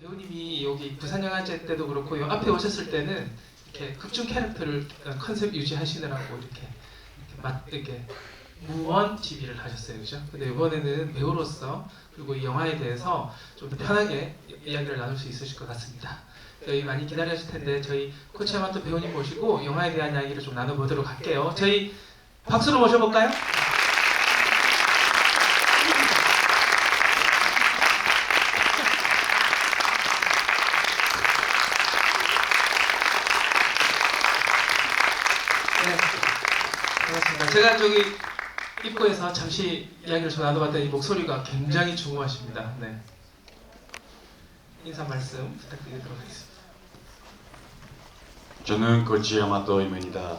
배우님이 여기 부산영화제 때도 그렇고 요 앞에 오셨을 때는 이렇게 극중 캐릭터를 컨셉 유지하시느라고 이렇게 무원 TV를 하셨어요, 그죠? 근데 이번에는 배우로서 그리고 이 영화에 대해서 좀 더 편하게 이야기를 나눌 수 있으실 것 같습니다. 저희 많이 기다리실 텐데 저희 코치야마토 배우님 모시고 영화에 대한 이야기를 좀 나눠보도록 할게요. 저희 박수로 모셔볼까요? 네, 반갑습니다. 제가 저기 입구에서 잠시 이야기를 좀 나눠봤더니 목소리가 굉장히 중후하십니다. 네. 인사 말씀 부탁드리도록 하겠습니다. 저는 코치야마토입니다.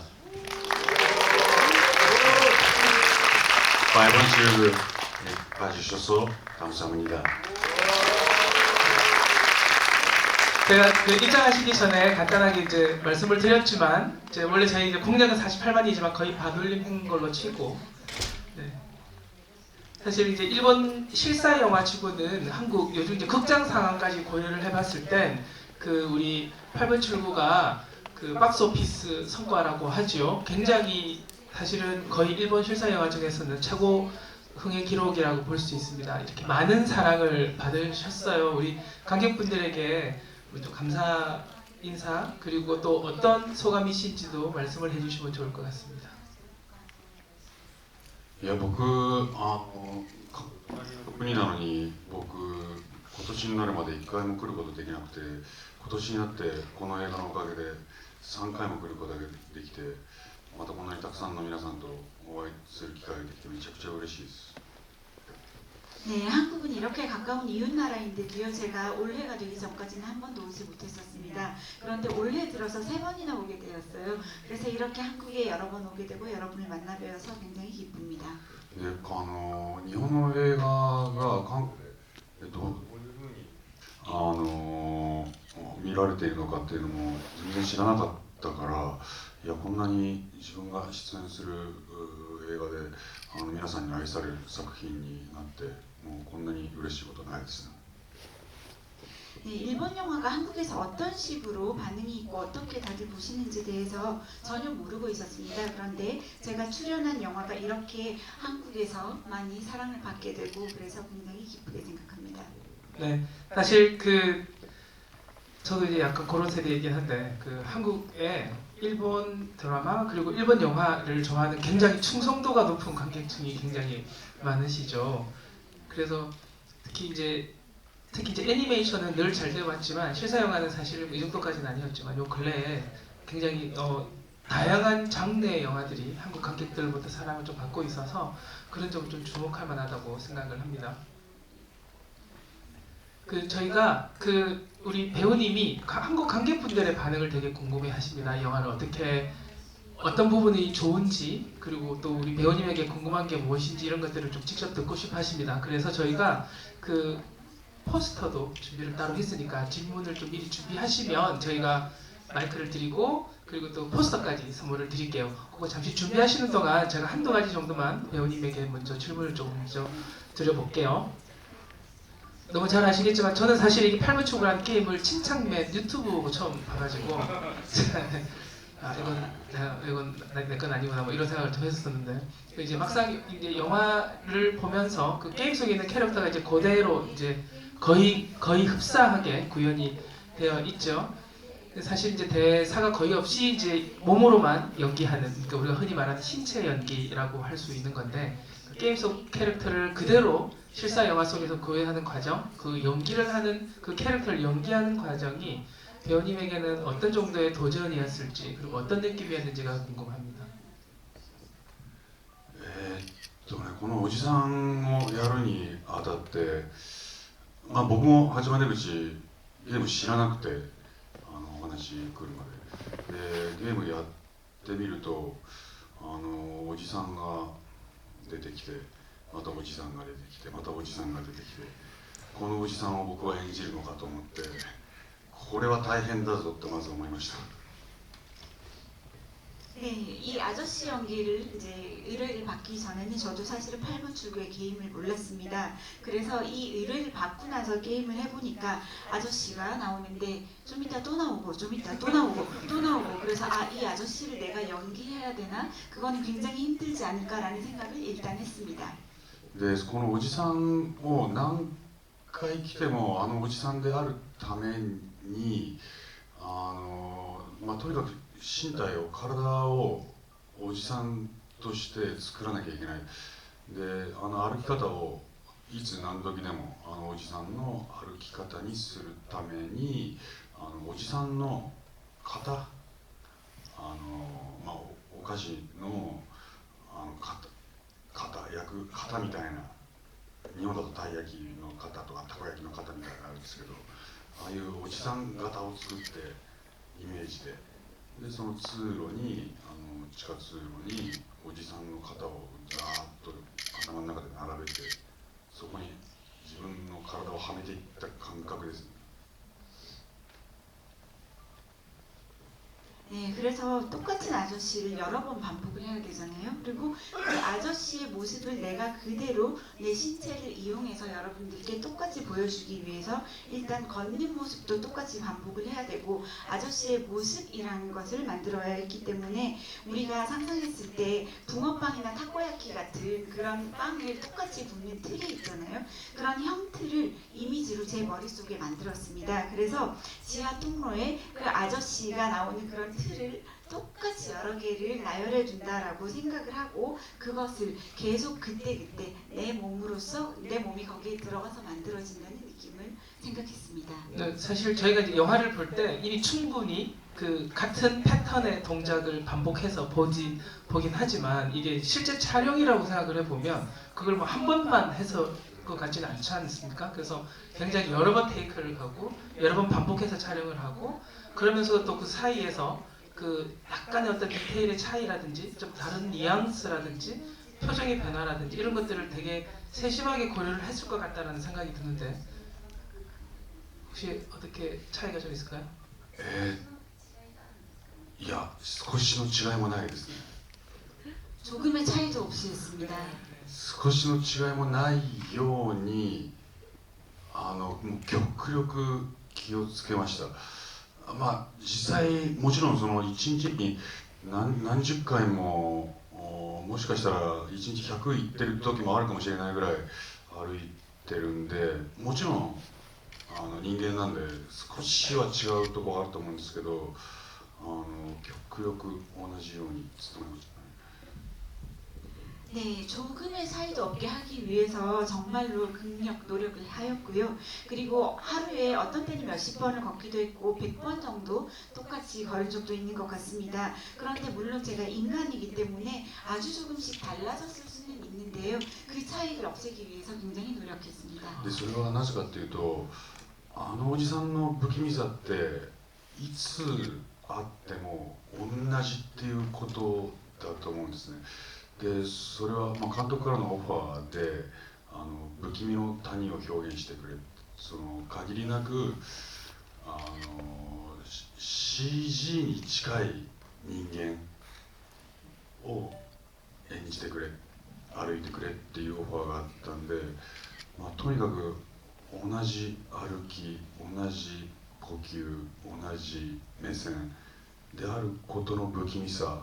5번 출구 봐주셔서 감사합니다. 제가 입장하시기 전에 간단하게 이제 말씀을 드렸지만 이제 원래 저희 이제 공략은 48만이지만 거의 반올림 걸로 치고 네. 사실 이제 일본 실사 영화치고는 한국 요즘 이제 극장 상황까지 고려를 해봤을 땐 그 우리 8번 출구가 그 박스 오피스 성과라고 하죠. 굉장히 사실은 거의 일본 실사 영화 중에서는 최고 흥행 기록이라고 볼 수 있습니다. 이렇게 많은 사랑을 받으셨어요. 우리 관객분들에게 좀 감사 인사 그리고 또 어떤 소감이신지도 말씀을 해주시면 좋을 것 같습니다. いや僕国なのに僕今年になるまで1回も来ることできなくて、今年になってこの映画のおかげで3回も来ることができて、またこんなにたくさんの皆さんとお会いする機会ができてめちゃくちゃ嬉しいです。 네, 한국은 이렇게 가까운 이웃 나라인데도요. 제가 올해가 되기 전까지는 한 번도 오지 못했었습니다. 그런데 올해 들어서 3번이나 오게 되었어요. 그래서 이렇게 한국에 여러 번 오게 되고 여러분을 만나 뵈어서 굉장히 기쁩니다. で日本の映画が見られているのかっていうのも全然知らなかったから、いやこんなに自分が出演する映画で皆さんに愛される作品になってもうこんなに嬉しいことはないですね。 네, 일본 영화가 한국에서 어떤 식으로 반응이 있고 어떻게 다들 보시는지에 대해서 전혀 모르고 있었습니다. 그런데 제가 출연한 영화가 이렇게 한국에서 많이 사랑을 받게 되고 그래서 굉장히 기쁘게 생각합니다. 네, 사실 저도 이제 약간 그런 세대이긴 한데 한국의 일본 드라마 그리고 일본 영화를 좋아하는 굉장히 충성도가 높은 관객층이 굉장히 많으시죠. 그래서 특히 이제 애니메이션은 늘 잘 되어왔지만 실사 영화는 사실 이 정도까지는 아니었지만 요 근래에 굉장히 다양한 장르의 영화들이 한국 관객들로부터 사랑을 좀 받고 있어서 그런 점을 좀 주목할 만하다고 생각을 합니다. 저희가 우리 배우님이 한국 관객분들의 반응을 되게 궁금해하십니다. 이 영화를 어떤 부분이 좋은지 그리고 또 우리 배우님에게 궁금한 게 무엇인지 이런 것들을 좀 직접 듣고 싶어 하십니다. 그래서 저희가 포스터도 준비를 따로 했으니까 질문을 좀 미리 준비하시면 저희가 마이크를 드리고 그리고 또 포스터까지 선물을 드릴게요. 그거 잠시 준비하시는 동안 제가 한두 가지 정도만 배우님에게 먼저 질문을 좀 드려볼게요. 너무 잘 아시겠지만 저는 사실 이 8번 축구라는 게임을 침착맨 유튜브 보고 처음 봐가지고 이건 내 건 아니구나 뭐 이런 생각을 좀 했었는데 이제 막상 이제 영화를 보면서 그 게임 속에 있는 캐릭터가 이제 그대로 이제 거의 흡사하게 구현이 되어 있죠. 사실 이제 대사가 거의 없이 이제 몸으로만 연기하는 그러니까 우리가 흔히 말하는 신체 연기라고 할 수 있는 건데 게임 속 캐릭터를 그대로 실사 영화 속에서 구현하는 과정, 연기를 하는 캐릭터를 연기하는 과정이 배우님에게는 어떤 정도의 도전이었을지 그리고 어떤 느낌이었는지가 궁금합니다. このおじさんをやるにあたって、僕も始まり口ゲーム知らなくてお話来るまでゲームやってみるとおじさんが出てきてまたおじさんが出てきてまたおじさんが出てきてこのおじさんを僕は演じるのかと思ってこれは大変だぞってまず思いました。 네, 이 아저씨 연기를 이제 의뢰를 받기 전에는 저도 사실은 8번 출구의 게임을 몰랐습니다. 그래서 이 의뢰를 받고 나서 게임을 해보니까 아저씨가 나오는데 좀 이따 또 나오고 좀 이따 또 나오고 또 나오고 그래서 아, 이 아저씨를 내가 연기해야 되나? 그거는 굉장히 힘들지 않을까라는 생각을 일단 했습니다. でこのおじさんを何回来てもあのおじさんであるためにとにかく身体を体をおじさんとして作らなきゃいけないで歩き方をいつ何時でもおじさんの歩き方にするためにおじさんの型お菓子の型みたいな日本だとたい焼きの型とかたこ焼きの型みたいなのあるんですけどああいうおじさん型を作ってイメージでその通路に地下通路におじさんの型をザーッと頭の中で並べてそこに自分の体をはめていった感覚ですね。 네, 그래서 똑같은 아저씨를 여러 번 반복을 해야 되잖아요. 그리고 그 아저씨의 모습을 내가 그대로 내 신체를 이용해서 여러분들께 똑같이 보여주기 위해서 일단 걷는 모습도 똑같이 반복을 해야 되고 아저씨의 모습이라는 것을 만들어야 했기 때문에 우리가 상상했을 때 붕어빵이나 타코야키 같은 그런 빵을 똑같이 굽는 틀이 있잖아요. 그런 형틀을 이미지로 제 머릿속에 만들었습니다. 그래서 지하 통로에 그 아저씨가 나오는 그런 틀을 똑같이 여러 개를 나열해 준다라고 생각을 하고 그것을 계속 그때그때 내 몸으로서 내 몸이 거기에 들어가서 만들어진다는 느낌을 생각했습니다. 네, 사실 저희가 이제 영화를 볼 때 이미 충분히 그 같은 패턴의 동작을 반복해서 보긴 하지만 이게 실제 촬영이라고 생각을 해보면 그걸 뭐 한 번만 해서 것 같지는 않지 않습니까? 그래서 굉장히 여러 번 테이크를 하고 여러 번 반복해서 촬영을 하고 그러면서 또 그 사이에서 그 약간의 어떤 디테일의 차이라든지 좀 다른 뉘앙스라든지 표정의 변화라든지 이런 것들을 되게 세심하게 고려를 했을 것 같다는 생각이 드는데 혹시 어떻게 차이가 좀 있을까요? いや少しの違いもないですね。 조금의 차이도 없이 했습니다. 少しの違いもないようにもう極力気をつけました。実際もちろんその1日に何十回ももしかしたら1日100行ってる時もあるかもしれないぐらい歩いてるんでもちろん人間なんで少しは違うところがあると思うんですけど極力同じように努めました。 네, 조금의 차이도 없게 하기 위해서 정말로 극력 노력을 하였고요. 그리고 하루에 어떤 때는 몇십 번을 걷기도 했고 100번 정도 똑같이 걸은 적도 있는 것 같습니다. 그런데 물론 제가 인간이기 때문에 아주 조금씩 달라졌을 수는 있는데요. 그 차이를 없애기 위해서 굉장히 노력했습니다. でそれはなぜかっていうとおじさんの不気味さっていつあっても同じっていうことだと思うんですね。 でそれは監督からのオファーで不気味の谷を表現してくれその限りなくCG に近い人間を演じてくれ歩いてくれっていうオファーがあったんで、とにかく同じ歩き同じ呼吸同じ目線であることの不気味さ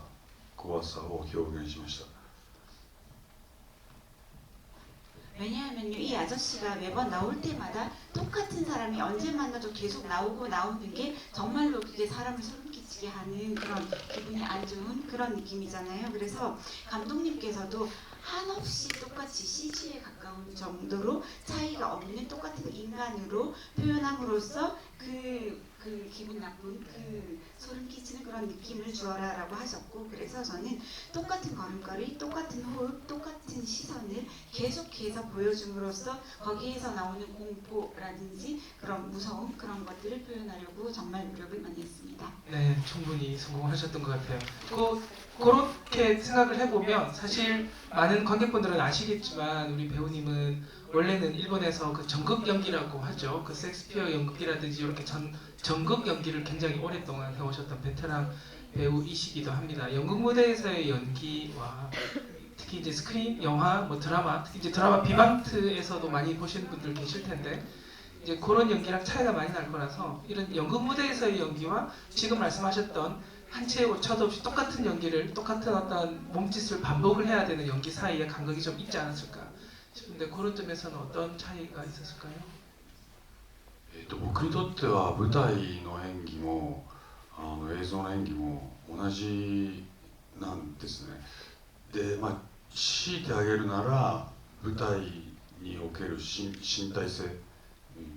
怖さを表現しました。 왜냐하면요, 이 아저씨가 매번 나올 때마다 똑같은 사람이 언제 만나도 계속 나오는 게 정말로 그게 사람을 소름 끼치게 하는 그런 기분이 안 좋은 그런 느낌이잖아요. 그래서 감독님께서도 한없이 똑같이 CG에 가까운 정도로 차이가 없는 똑같은 인간으로 표현함으로써 그 기분 나쁜 그 소름 끼치는 그런 느낌을 주어라라고 하셨고 그래서 저는 똑같은 걸음걸이, 똑같은 호흡, 똑같은 시선을 계속해서 보여줌으로써 거기에서 나오는 공포라든지 그런 무서움 그런 것들을 표현하려고 정말 노력을 많이 했습니다. 네, 충분히 성공하셨던 것 같아요. 그렇게 생각을 해보면 사실 많은 관객분들은 아시겠지만 우리 배우님은 원래는 일본에서 그 전극 연기라고 하죠. 그 섹스피어 연극이라든지 이렇게 전극 연기를 굉장히 오랫동안 해오셨던 베테랑 배우이시기도 합니다. 연극 무대에서의 연기와 특히 이제 스크린, 영화, 뭐 드라마, 특히 이제 드라마 비방트에서도 많이 보시는 분들 계실 텐데 이제 그런 연기랑 차이가 많이 날 거라서 이런 연극 무대에서의 연기와 지금 말씀하셨던 한치의 오차도 없이 똑같은 연기를 똑같은 어떤 몸짓을 반복을 해야 되는 연기 사이에 간극이 좀 있지 않았을까 싶은데 그런 점에서는 어떤 차이가 있었을까요? 僕にとっては舞台の演技も映像の演技も同じなんですね。で、強いてあげるなら舞台における身体性、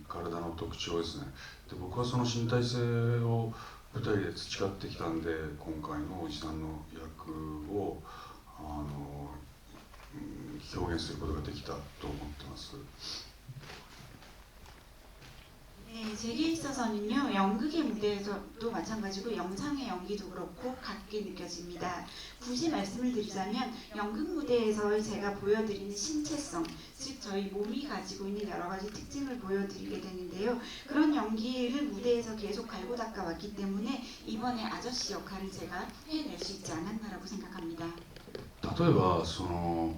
体の特徴ですね。で、僕はその身体性を舞台で培ってきたんで、今回のおじさんの役を表現することができたと思ってます。 네, 제게 있어서는요, 연극의 무대에서도 마찬가지고 영상의 연기도 그렇고 같게 느껴집니다. 굳이 말씀을 드리자면 연극 무대에서 제가 보여드리는 신체성, 즉 저희 몸이 가지고 있는 여러 가지 특징을 보여드리게 되는데요. 그런 연기를 무대에서 계속 갈고 닦아왔기 때문에 이번에 아저씨 역할을 제가 해낼 수 있지 않았나라고 생각합니다. 例えばその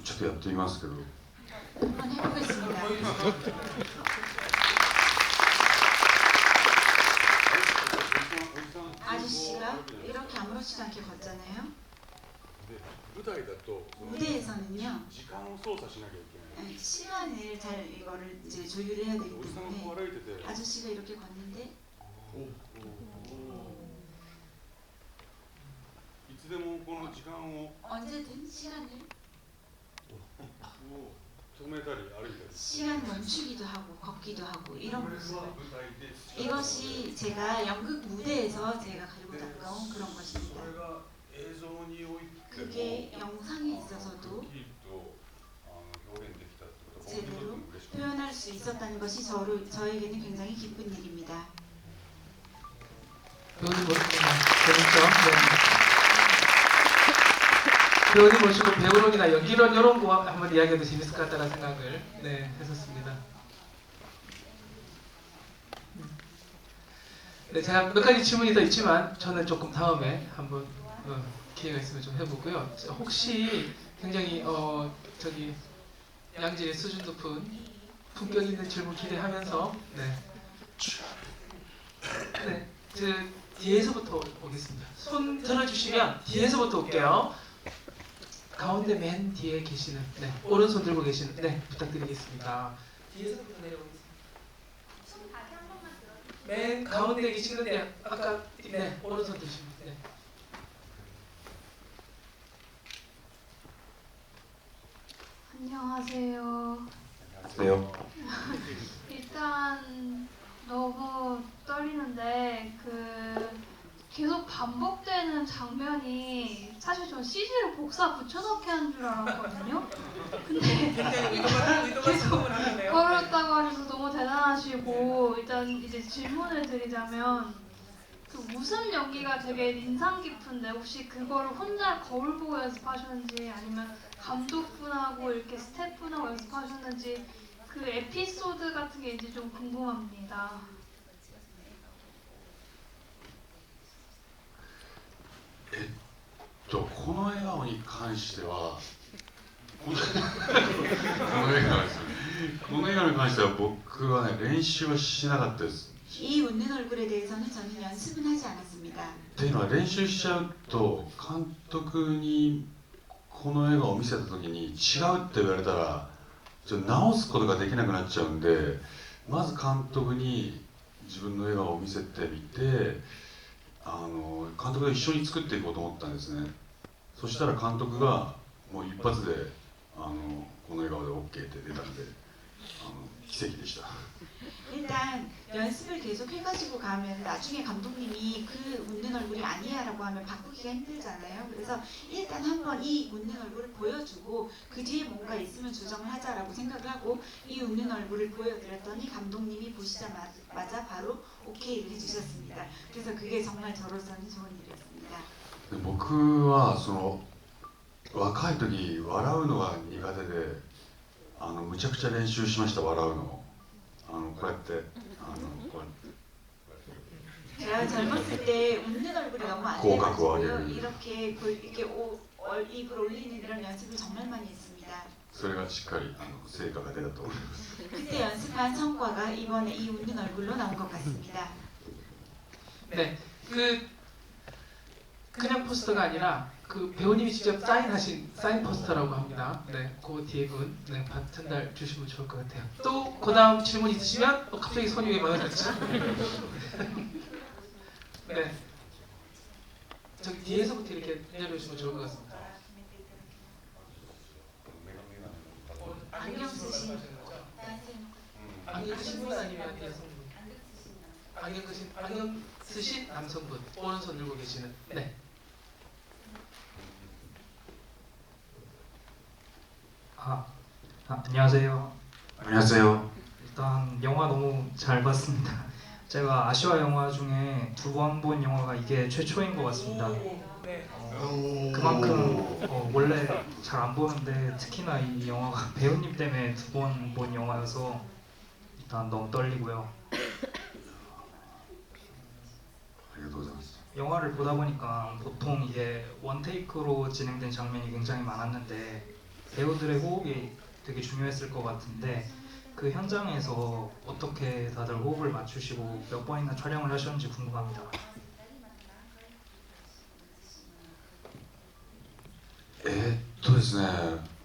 ちょっとやってみますけど 한번 해보겠습니다. 아저씨가 이렇게 아무렇지도 않게 걷잖아요. 무대에서는요, 시간을 잘 이거를 이제 조율을 해야 되기 때문에 아저씨가 이렇게 걷는데 언제든 시간을 시간 멈추기도 하고 걷기도 하고 이런 모습, 이것이 제가 연극 무대에서 제가 갈고 닦아온 그런 것입니다. 그게 영상에 있어서도 제대로 표현할 수 있었다는 것이 저에게는 굉장히 기쁜 일입니다. 배우님 모시고 재밌죠? 네. 배우님 모시고 배우론이나 연기론 이런 거 한번 이야기해도 재밌을 것 같다는 생각을 했었습니다. 네, 제가 몇 가지 질문이 더 있지만 저는 조금 다음에 한번 기회가 있으면 좀 해보고요. 혹시 굉장히 저기 양질의 수준 높은 품격 있는 질문 기대하면서 네, 뒤에서부터 오겠습니다. 손 들어주시면 뒤에서부터 올게요. 가운데 맨 뒤에 계시는 오른손 들고 계시는 부탁드리겠습니다. 뒤에서부터 내려오겠습니다. 손 다시 한 번만 들어주세요. 맨 가운데 계시는데 아까 오른손 드시면 안녕하세요. 안녕하세요. 일단 너무 떨리는데 계속 반복되는 장면이 사실 전 CG를 복사 붙여넣기 하는 줄 알았거든요. 근데 계속 걸었다고 하셔서 너무 대단하시고 일단 이제 질문을 드리자면 그 웃음 연기가 되게 인상 깊은데 혹시 그거를 혼자 거울 보고 연습하셨는지 아니면 감독분하고 이렇게 스태프분하고 연습하셨는지 그 에피소드 같은 게 이제 좀 궁금합니다. この笑顔に関してはこの笑顔ですね。この笑顔に関しては僕はね練習はしなかったです。 이 웃는 얼굴에 대해서는 저는 연습은 하지 않았습니다. っていうのは練習しちゃうと監督にこの笑顔を見せた時に違うって言われたら直すことができなくなっちゃうんで、まず監督に自分の笑顔を見せてみて監督と一緒に作っていこうと思ったんですね。そしたら監督がもう一発でこの笑顔で OK って出たんで奇跡でした。 일단 연습을 계속 해가지고 가면 나중에 감독님이 그 웃는 얼굴이 아니야 라고 하면 바꾸기가 힘들잖아요. 그래서 일단 한번 이 웃는 얼굴을 보여주고 그 뒤에 뭔가 있으면 조정을 하자라고 생각을 하고 이 웃는 얼굴을 보여드렸더니 감독님이 보시자마자 바로 오케이를 해주셨습니다. 그래서 그게 정말 저로서는 좋은 일이었습니다. 僕は若い時笑うのが苦手でむちゃくちゃ練習しました。笑うのをこうやってこうやって 아니라 젊었을 때 웃는 얼굴이 너무 안 고각을 돼가지고요. 하기는. 이렇게 입을 올리는 이런 연습을 정말 많이 했습니다. それがしっかり成果が出たと思います。 그때 연습한 성과가 이번에 이 웃는 얼굴로 나온 것 같습니다. 네, 그냥 포스터가 아니라 그 배우님이 직접 사인하신 사인 포스터라고 합니다. 네, 그 뒤에 분 네, 전달 주시면 좋을 것 같아요. 또 그다음 질문 있으시면 갑자기 손이 왜 많아졌죠? 네, 저기 뒤에서부터 이렇게 내려주시면 좋을 것 같습니다. 안경 쓰신 안경 쓰신 분 아니면 여성분? 안경 쓰신 남성분 오른손 들고 계시는 네. 안녕하세요. 안녕하세요. 일단 영화 너무 잘 봤습니다. 제가 아시아 영화 중에 2번 본 영화가 이게 최초인 것 같습니다. 그만큼 원래 잘 안 보는데 특히나 이 영화가 배우님 때문에 2번 본 영화여서 일단 너무 떨리고요. ありがとうございます。 영화를 보다 보니까 보통 이게 원테이크로 진행된 장면이 굉장히 많았는데 배우들의 호흡이 되게 중요했을 것 같은데 그 현장에서 어떻게 다들 호흡을 맞추시고 몇 번이나 촬영을 하셨는지 궁금합니다. ですね、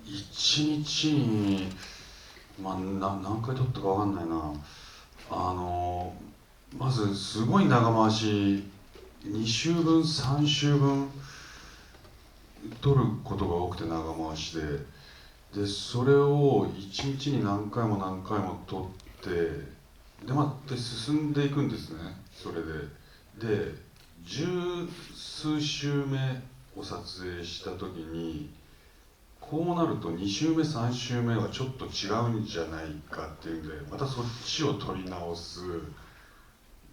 1日に、何回撮ったかわかんないな。まずすごい長回し、2週分、3週分撮ることが多くて長回しで、それを1日に何回も何回も撮って、で進んでいくんですね、それで。で、十数週目を撮影した時に、こうなると2週目3週目はちょっと違うんじゃないかっていうんでまたそっちを撮り直す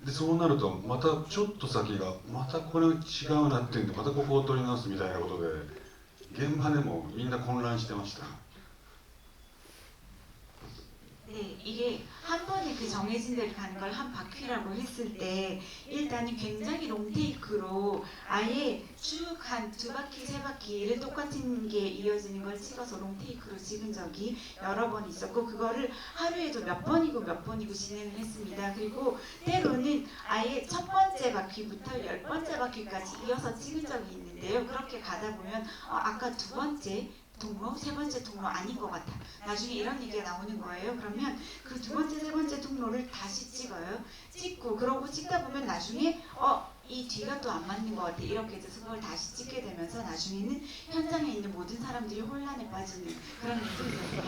でそうなるとまたちょっと先がまたこれ違うなっていうんでまたここを撮り直すみたいなことで現場でもみんな混乱してました。 네, 이게 한 번에 그 정해진 대로 가는 걸 한 바퀴라고 했을 때 일단은 굉장히 롱테이크로 아예 쭉 한 2바퀴, 3바퀴를 똑같은 게 이어지는 걸 찍어서 롱테이크로 찍은 적이 여러 번 있었고 그거를 하루에도 몇 번이고 진행을 했습니다. 그리고 때로는 아예 첫 번째 바퀴부터 10번째 바퀴까지 이어서 찍은 적이 있는데요. 그렇게 가다 보면 아까 두 번째 통로, 세 번째 통로 아닌 것 같아. 나중에 이런 얘기가 나오는 거예요. 그러면 그 두 번째, 세 번째 통로를 다시 찍어요. 찍고 그러고 찍다 보면 나중에 이 뒤가 또 안 맞는 것 같아. 이렇게 해서 그걸 다시 찍게 되면서 나중에는 현장에 있는 모든 사람들이 혼란에 빠지는 그런 일도 있었습니다.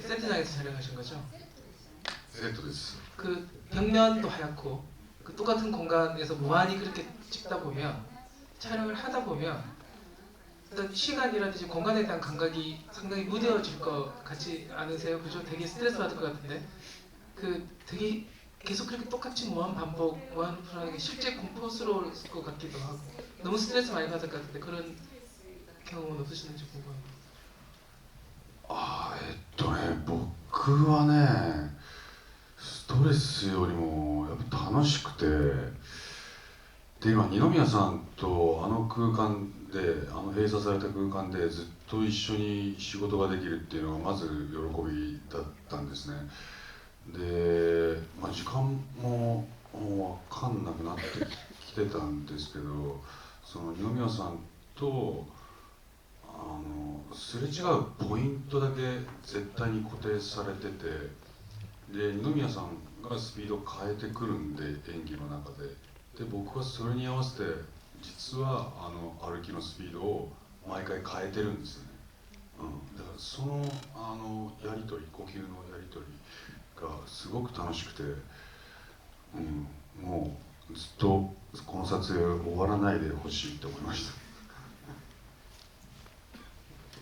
세트장에서 촬영하신 거죠? セットです。 그 벽면도 하얗고 그 똑같은 공간에서 무한히 그렇게 찍다 보면 촬영을 하다 보면 일단 시간이라든지 공간에 대한 감각이 상당히 무뎌질 것 같지 않으세요? 그죠? 되게 스트레스 받을 것 같은데 그 되게 계속 그렇게 똑같이 무한 반복하는 게 실제 공포스러울 것 같기도 하고 너무 스트레스 많이 받을 것 같은데 그런 경험은 없으시는지 궁금합니다. 僕はねストレスよりもやっぱ楽しくてで今二宮さんとあの空間で閉鎖された空間でずっと一緒に仕事ができるっていうのがまず喜びだったんですね。で、時間も分かんなくなってきてたんですけどその二宮さんとすれ違うポイントだけ絶対に固定されててで二宮さんがスピードを変えてくるんで演技の中で僕はそれに合わせて実は歩きのスピードを毎回変えてるんですよね、だからそのやり取り呼吸のやり取りがすごく楽しくて、もうずっとこの撮影終わらないでほしいと思いました。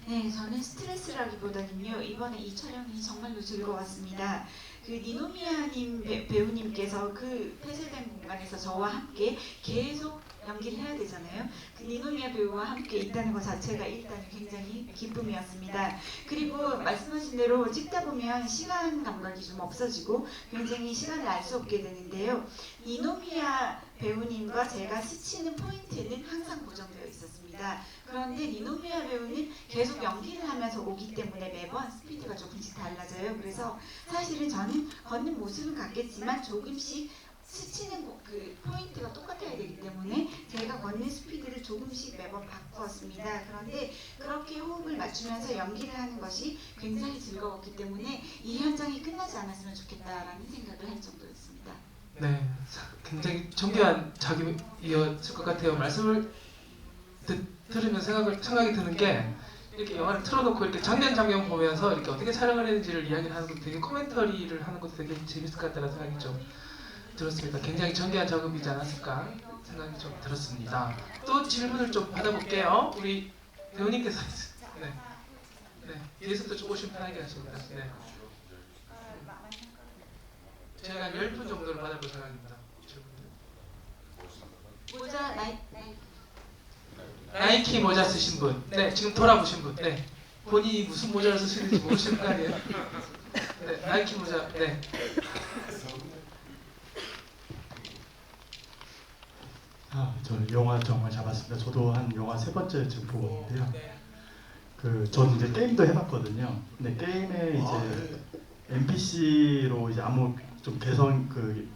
네, 저는 스트레스라기보다는요 이번에 이 촬영이 정말로 즐거웠습니다. 그 니노미야님 배우님께서 그 폐쇄된 공간에서 저와 함께 계속 연기를 해야 되잖아요. 그 니노미야 배우와 함께 있다는 것 자체가 일단 굉장히 기쁨이었습니다. 그리고 말씀하신 대로 찍다 보면 시간 감각이 좀 없어지고 굉장히 시간을 알 수 없게 되는데요. 니노미야 배우님과 제가 스치는 포인트는 항상 고정되어 있었습니다. 그런데 니노미야 배우는 계속 연기를 하면서 오기 때문에 매번 스피드가 조금씩 달라져요. 그래서 사실은 저는 걷는 모습은 같겠지만 조금씩 스치는 그 포인트가 똑같아야 되기 때문에 제가 걷는 스피드를 조금씩 매번 바꾸었습니다. 그런데 그렇게 호흡을 맞추면서 연기를 하는 것이 굉장히 즐거웠기 때문에 이 현장이 끝나지 않았으면 좋겠다라는 생각을 할 정도였습니다. 네, 굉장히 정교한 작업이었을 것 같아요. 말씀을 들으면 생각이 드는 게 이렇게 영화를 틀어놓고 이렇게 장면 보면서 이렇게 어떻게 촬영을 했는지를 이야기를 하는 것도 되게 코멘터리를 하는 것도 되게 재밌을 것 같다는 생각이 좀 들었습니다. 굉장히 정교한 작업이지 않았을까 생각이 좀 들었습니다. 또 질문을 좀 받아볼게요. 우리 배우님께서 네, 뒤에서도 좀 오시면 편하게 하십니다. 네. 제가 한 10분 정도를 받아볼 생각입니다. 모자 나이키 모자 쓰신 분, 네, 지금 돌아보신 분, 네, 본인이 무슨 모자를 쓰시는지 모르시는 거 아니에요? 네, 나이키 모자, 네. 저는 영화 정말 잘 봤습니다. 저도 한 영화 3번째 지금 보고 있는데요. 저는 이제 게임도 해봤거든요. 근데 게임에 이제 NPC로 이제 아무 좀 개성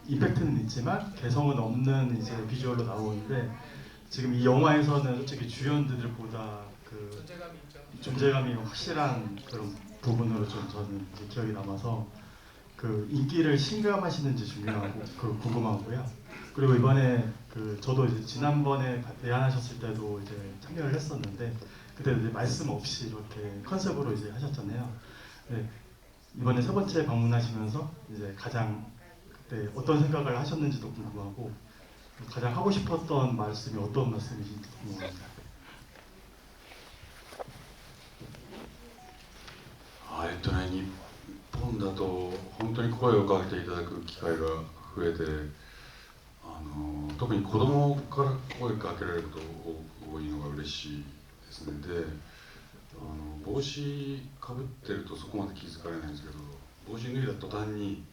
임팩트는 있지만 개성은 없는 이제 비주얼로 나오는데 지금 이 영화에서는 솔직히 주연들보다 존재감이 확실한 그런 부분으로 좀 저는 이제 기억이 남아서 인기를 실감하시는지 중요하고 궁금하고요. 그리고 이번에 저도 이제 지난번에 내한하셨을 때도 이제 참여를 했었는데 그때 이제 말씀 없이 이렇게 컨셉으로 이제 하셨잖아요. 네, 이번에 3번째 방문하시면서 이제 가장 그때 어떤 생각을 하셨는지도 궁금하고 가장 하고 싶었던 말씀이 어떤 말씀이신지 궁금합니다. 日本だと本当に声をかけていただく機会が増えて、特に子供から声かけられることが多いのが嬉しいですね。で、帽子かぶってるとそこまで気づかれないんですけど、帽子脱いだ途端に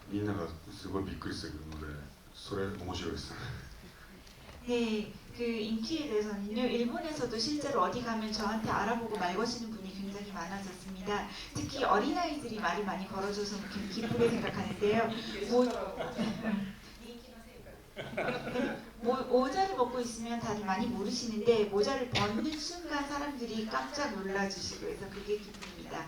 みんながすごいびっくりしてくるので、それ面白いです。 네, 그 인기에 대해서는요. 일본에서도 실제로 어디 가면 저한테 알아보고 말 거시는 분이 굉장히 많아졌습니다. 특히 어린아이들이 말을 많이 걸어줘서 기쁘게 생각하는데요. 모자를 벗고 있으면 다들 많이 모르시는데 모자를 벗는 순간 사람들이 깜짝 놀라주시고 해서 그게 기쁩니다.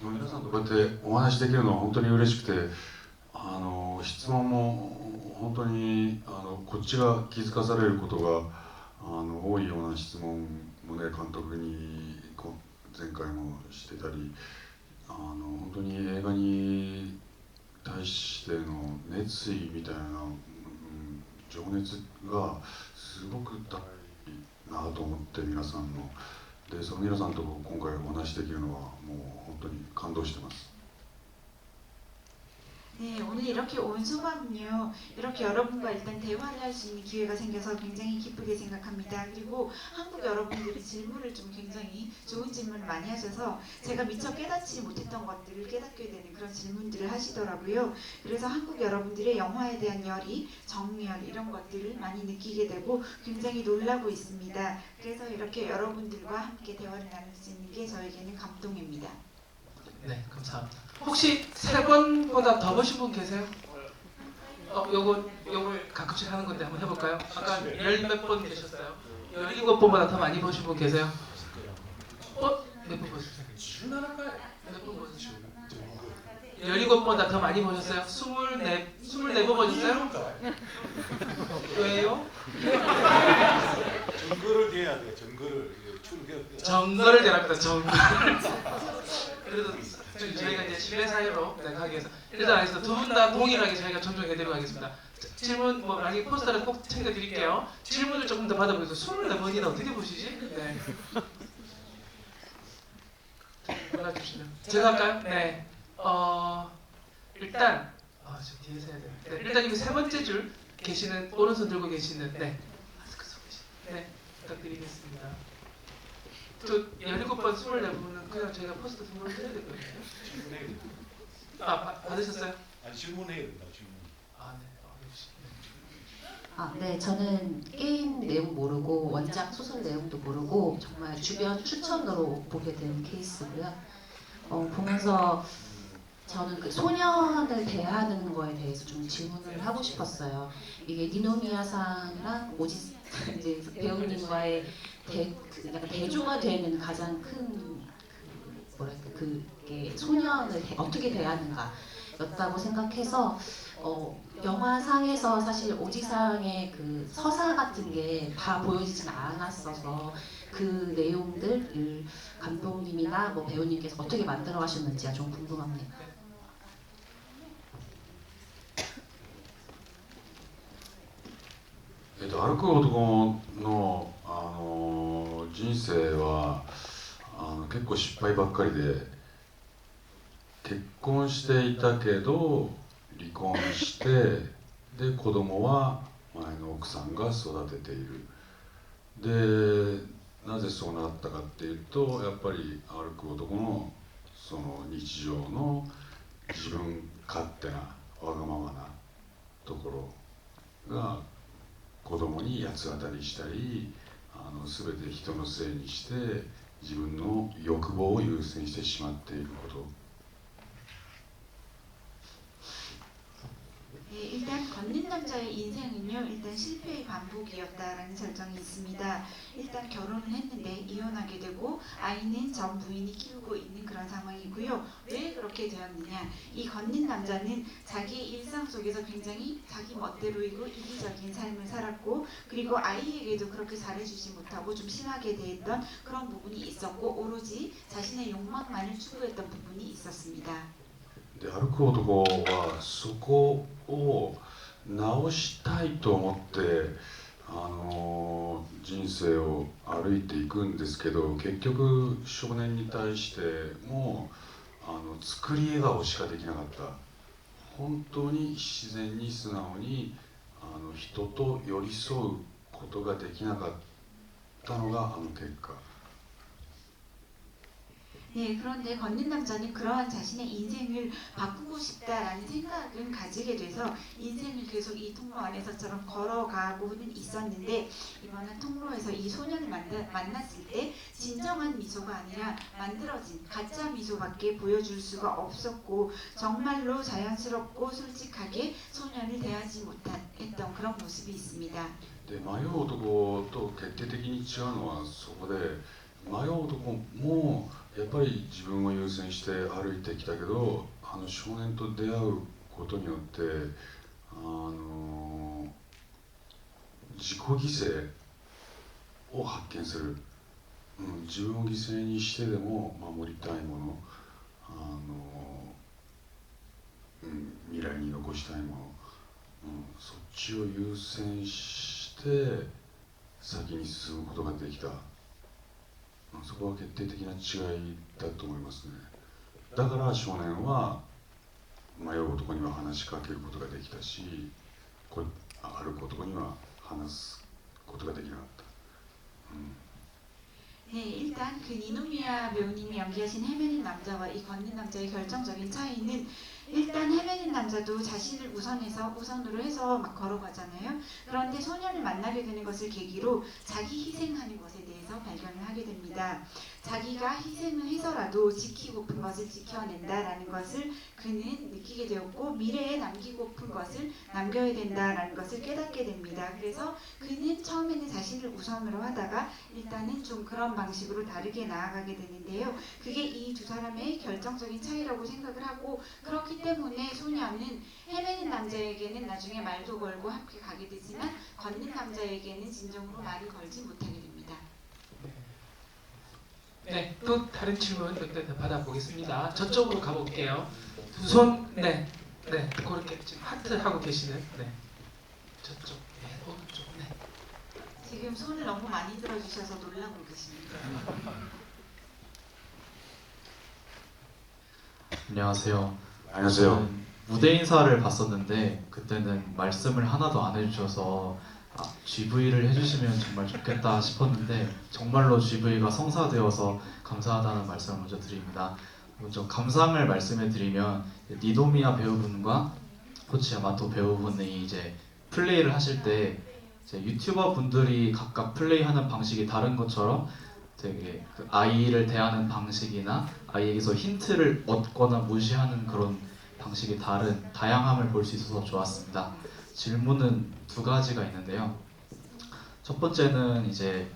皆さんとこうやってお話しできるのは本当に嬉しくて、質問も本当にこっちが気づかされることが多いような質問もね、監督に前回もしてたり、本当に映画に対しての熱意みたいな、情熱がすごく高いなと思って、皆さんの。で、その皆さんと今回お話しできるのはもう本当に感動してます。 네, 오늘 이렇게 온 소감은요. 이렇게 여러분과 일단 대화를 할 수 있는 기회가 생겨서 굉장히 기쁘게 생각합니다. 그리고 한국 여러분들이 질문을 좀 굉장히 좋은 질문을 많이 하셔서 제가 미처 깨닫지 못했던 것들을 깨닫게 되는 그런 질문들을 하시더라고요. 그래서 한국 여러분들의 영화에 대한 열의, 정열 이런 것들을 많이 느끼게 되고 굉장히 놀라고 있습니다. 그래서 이렇게 여러분들과 함께 대화를 나눌 수 있는 게 저에게는 감동입니다. 네, 감사합니다. 혹시 3번보다 더 보신 분 계세요? 요거 가끔씩 하는 건데 한번 해볼까요? 아까 10몇 번 계셨어요. 17번보다 더 많이 보신 분 계세요? 몇 번 보셨어요? 몇 번 보셨어요? 17번보다 더 많이 보셨어요? 24번 보셨어요? 왜요? 정거를 대야 돼. 정거를 대랍니다. 정거. 그래도 저희가 이제 신뢰 사회로 가기 위해서 일단 알겠습니다. 두 분 다 동일하게 저희가 존중해드리고 하겠습니다. 질문 만약에 포스터를 꼭 챙겨드릴게요. 질문을 조금 더 받아보겠습니다. 24번이나 어떻게 보시지? 네. 골라주시면 제가 할까요? 네. 일단 저 뒤에서 해야 돼요. 네, 일단 이거 세 번째 줄 계시는 오른손 들고 계시는 마스크 쓰고 계시는 부탁드리겠습니다. 저 17번, 24분은 그냥 저희가 포스터 등록을 드려야 되거든요. 받으셨어요? 아니 질문해야 된다 질문. 네. 역시. 네, 저는 게임 내용 모르고 원작 소설 내용도 모르고 정말 주변 추천으로 보게 된 케이스고요. 보면서 저는 그 소년을 대하는 거에 대해서 좀 질문을 하고 싶었어요. 이게 니노미야상이랑 오지 이제 배우님과의 약간 대조가 되는 가장 큰 뭐랄까 그게 소년을 어떻게 대하는가였다고 생각해서 영화상에서 사실 오지상의 그 서사 같은 게 다 보여지진 않았어서 그 내용들을 감독님이나 뭐 배우님께서 어떻게 만들어 가셨는지가 좀 궁금합니다. 歩く男の、人生は結構失敗ばっかりで、結婚していたけど離婚して、で子供は前の奥さんが育てている。でなぜそうなったかっていうと、やっぱり歩く男のその日常の自分勝手なわがままなところが子供に八つ当たりしたり、全て人のせいにして自分の欲望を優先してしまっていること。 일단 걷는 남자의 인생은요, 일단 실패의 반복이었다라는 설정이 있습니다. 일단 결혼을 했는데 이혼하게 되고 아이는 전 부인이 키우고 있는 그런 상황이고요. 왜 그렇게 되었느냐? 이 걷는 남자는 자기의 일상 속에서 굉장히 자기 멋대로이고 이기적인 삶을 살았고, 그리고 아이에게도 그렇게 잘해주지 못하고 좀 심하게 대했던 그런 부분이 있었고, 오로지 자신의 욕망만을 추구했던 부분이 있었습니다. で歩く男はそこを直したいと思って人生を歩いていくんですけど、結局少年に対しても作り笑顔しかできなかった。本当に自然に素直に人と寄り添うことができなかったのが結果。 네, 그런데 걷는 남자는 그러한 자신의 인생을 바꾸고 싶다라는 생각은 가지게 돼서 인생을 계속 이 통로 안에서처럼 걸어가고는 있었는데, 이번에 통로에서 이 소년을 만났을 때 진정한 미소가 아니라 만들어진 가짜 미소밖에 보여줄 수가 없었고, 정말로 자연스럽고 솔직하게 소년을 대하지 못했던 그런 모습이 있습니다. で迷う男と決定的に違うのはそこで、迷う男もやっぱり自分を優先して歩いてきたけど、少年と出会うことによって自己犠牲を発見する、自分を犠牲にしてでも守りたいもの、未来に残したいもの、そっちを優先して先に進むことができた。 そこは決定的な違いだと思いますね。だから少年は迷う男には話しかけることができたし、歩く男には話すことができなかった。 네, 일단 그 니노미야 배우님이 연기하신 헤매는 남자와 이 걷는 남자의 결정적인 차이는, 일단 헤매는 남자도 자신을 우선으로 해서 막 걸어가잖아요. 그런데 소년을 만나게 되는 것을 계기로 자기 희생하는 것에 대해서 발견을 하게 됩니다. 자기가 희생을 해서라도 지키고픈 것을 지켜낸다라는 것을 그는 느끼게 되었고, 미래에 남기고픈 것을 남겨야 된다라는 것을 깨닫게 됩니다. 그래서 그는 처음에는 자신을 우선으로 하다가 일단은 좀 그런 방식으로 다르게 나아가게 되는데요. 그게 이 두 사람의 결정적인 차이라고 생각을 하고, 그렇기 때문에 소년은 헤매는 남자에게는 나중에 말도 걸고 함께 가게 되지만 걷는 남자에게는 진정으로 말을 걸지 못하게 됩니다. 네, 또 다른 질문 몇 개 받아보겠습니다. 저쪽으로 가볼게요. 두 손, 네, 그렇게 지금 하트 하고 계시는, 저쪽, 오른쪽, 지금 손을 너무 많이 들어주셔서 놀라고 계십니다. 안녕하세요. 안녕하세요. 저는 무대 인사를 봤었는데 그때는 말씀을 하나도 안 해주셔서 GV를 해주시면 정말 좋겠다 싶었는데 정말로 GV가 성사되어서 감사하다는 말씀을 먼저 드립니다. 먼저 감상을 말씀해 드리면 니도미야 배우분과 코치 야마토 배우분이 이제 플레이를 하실 때 이제 유튜버 분들이 각각 플레이하는 방식이 다른 것처럼 되게 그 아이를 대하는 방식이나 아이에게서 힌트를 얻거나 무시하는 그런 방식이 다른 다양함을 볼 수 있어서 좋았습니다. 질문은 두 가지가 있는데요. 첫 번째는 이제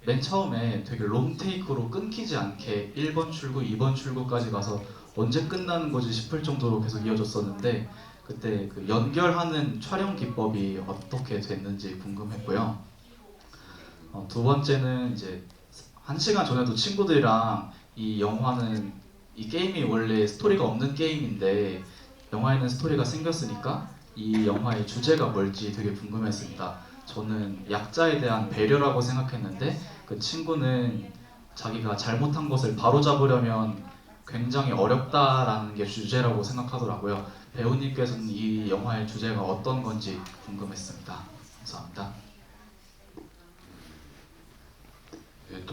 맨 처음에 되게 롱테이크로 끊기지 않게 1번 출구, 2번 출구까지 가서 언제 끝나는 거지 싶을 정도로 계속 이어졌었는데 그때 그 연결하는 촬영 기법이 어떻게 됐는지 궁금했고요. 두 번째는 이제 1시간 전에도 친구들이랑 이 영화는 이 게임이 원래 스토리가 없는 게임인데 영화에는 스토리가 생겼으니까 이 영화의 주제가 뭘지 되게 궁금했습니다. 저는 약자에 대한 배려라고 생각했는데 그 친구는 자기가 잘못한 것을 바로잡으려면 굉장히 어렵다라는 게 주제라고 생각하더라고요. 배우님께서는 이 영화의 주제가 어떤 건지 궁금했습니다. 감사합니다.